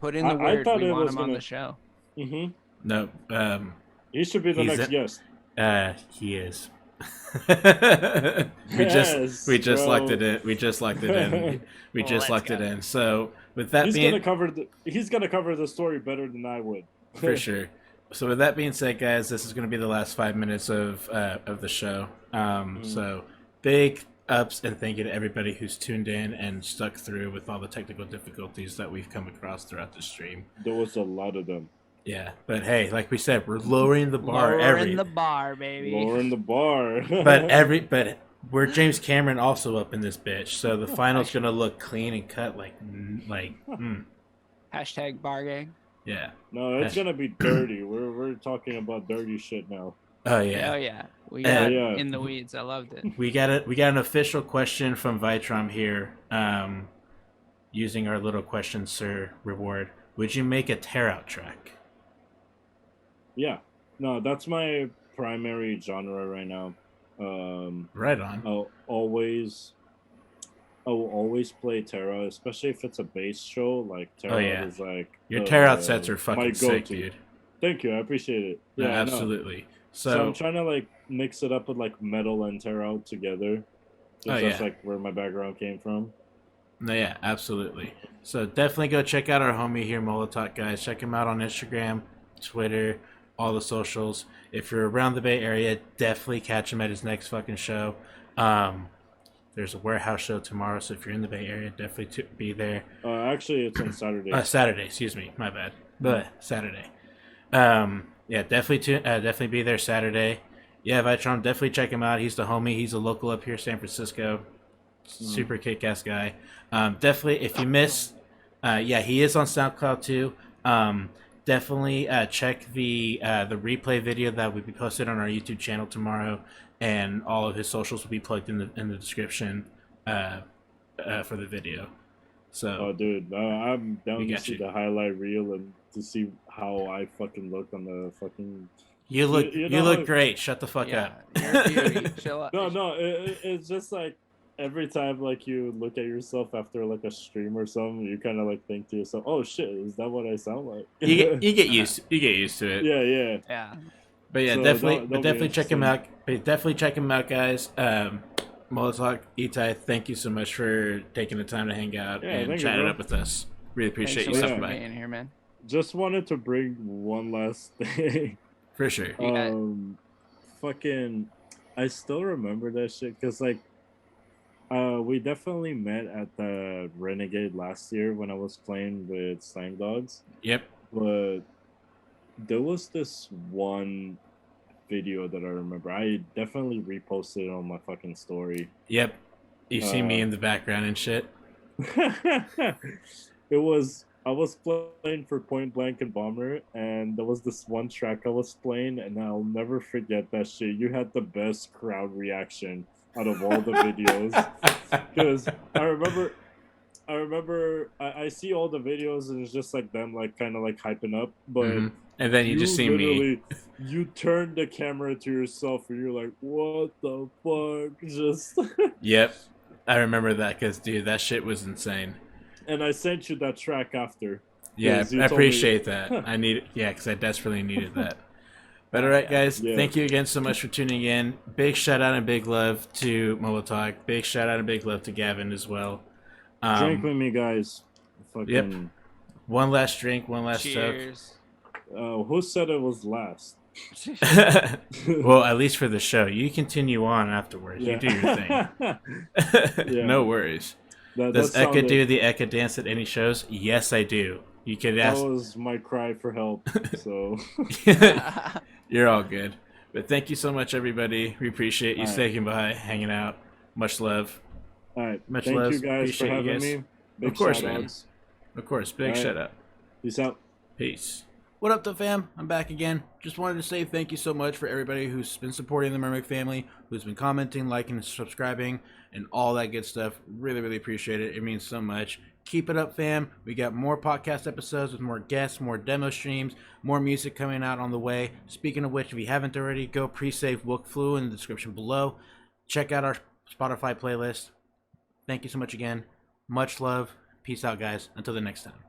Put in the I word. thought We it want was him on gonna the show. mm-hmm. No. He should be the He's next a- guest. He is. Yes, we just bro. locked it in. We just locked it in. We just Let's locked it go. in. So with that He's being gonna cover the story better than I would. for sure. So with that being said, guys, this is going to be the last 5 minutes of the show. So big ups and thank you to everybody who's tuned in and stuck through with all the technical difficulties that we've come across throughout the stream. There was a lot of them. Yeah, but hey, like we said, we're lowering the bar Lowering the bar, baby. Lowering the bar. but we're James Cameron also up in this bitch, so the final's gonna look clean and cut Hashtag bar gang. yeah. No, it's gonna be dirty. We're talking about dirty shit now. Oh yeah. Oh yeah, we got Yeah. in the weeds. I loved it. We got an official question from Vitrom here. Using our little question, sir, reward. Would you make a tear out track? Yeah. No, that's my primary genre right now. Right on. I will always play Terra, especially if it's a bass show. Like Terra yeah. is like Your tear out sets are my fucking sick, go-to. dude. Thank you, I appreciate it. No, Yeah, no. absolutely. So So I'm trying to like mix it up with like metal and Terra out together. That's yeah. like where my background came from. No, yeah, absolutely. So definitely go check out our homie here, Molotok, guys. Check him out on Instagram, Twitter, all the socials. If you're around the Bay Area, definitely catch him at his next fucking show. There's a warehouse show tomorrow, so if you're in the Bay Area, definitely be there. Actually, it's on Saturday. Saturday, excuse me, my bad. But Saturday. Yeah, definitely be there Saturday. Yeah, Vitron, definitely check him out. He's the homie. He's a local up here, San Francisco. Super kick-ass guy. Definitely, if you miss, he is on SoundCloud too. Definitely check the replay video that will be posted on our YouTube channel tomorrow, and all of his socials will be plugged in the description for the video. So, Oh, dude, I'm down We to got see you. the highlight reel and to see how I fucking look on the fucking. you look you you know look how- great. Shut the fuck Yeah, up. you're a beauty. Chill out. No, it's just like every time like you look at yourself after like a stream or something, you kind of like think to yourself, "Oh shit, is that what I sound like?" You get used to it. Yeah. Yeah. But yeah, So definitely be check him out. But definitely check him out, guys. Molotok, Itai, thank you so much for taking the time to hang out Yeah, and thank you, chatting bro. up with us. Really appreciate Thanks you so stopping much for by. being here, man. Just wanted to bring one last thing. For sure. Yeah. Fucking, I still remember that shit because like, we definitely met at the Renegade last year when I was playing with Slang Dogs, Yep. but there was this one video that I remember. I definitely reposted it on my fucking story. Yep. You see me Uh, in the background and shit. I was playing for Point Blank and Bomber, and there was this one track I was playing, and I'll never forget that shit. You had the best crowd reaction out of all the videos, because I remember I see all the videos and it's just like them like kind of like hyping up, but Mhm. And then you just see me. literally you turn the camera to yourself and you're like, what the fuck? Just Yep. I remember that because, dude, that shit was insane. and I sent you that track after. Yeah, Yes, you I told me- appreciate that. Because I desperately needed that. But all right, guys, Yeah. thank you again so much for tuning in. Big shout out and big love to Molotok. Big shout out and big love to Gavin as well. Drink with me, guys. Fucking, One last drink, one last Cheers. who said it was last? soak. Well, at least for the show. You continue on afterwards. Yeah. You do your thing. Yeah. No worries. Does Eka do the Eka dance at any shows? Yes, I do. You could That ask. was my cry for help. So You're all good. But thank you so much, everybody. We appreciate you All right. sticking by, hanging out. Much love. all right, Much thank love. you guys for Appreciate you having guys. me. Big Of course, shout-outs. Of course. Big All right. shout out. Peace out. Peace. What up, the fam? I'm back again. Just wanted to say thank you so much for everybody who's been supporting the Murmc family, who's been commenting, liking, and subscribing, and all that good stuff. Really, really appreciate it. It means so much. Keep it up, fam. We got more podcast episodes with more guests, more demo streams, more music coming out on the way. Speaking of which, if you haven't already, go pre-save Wook Flu in the description below. Check out our Spotify playlist. Thank you so much again. Much love. Peace out, guys. Until the next time.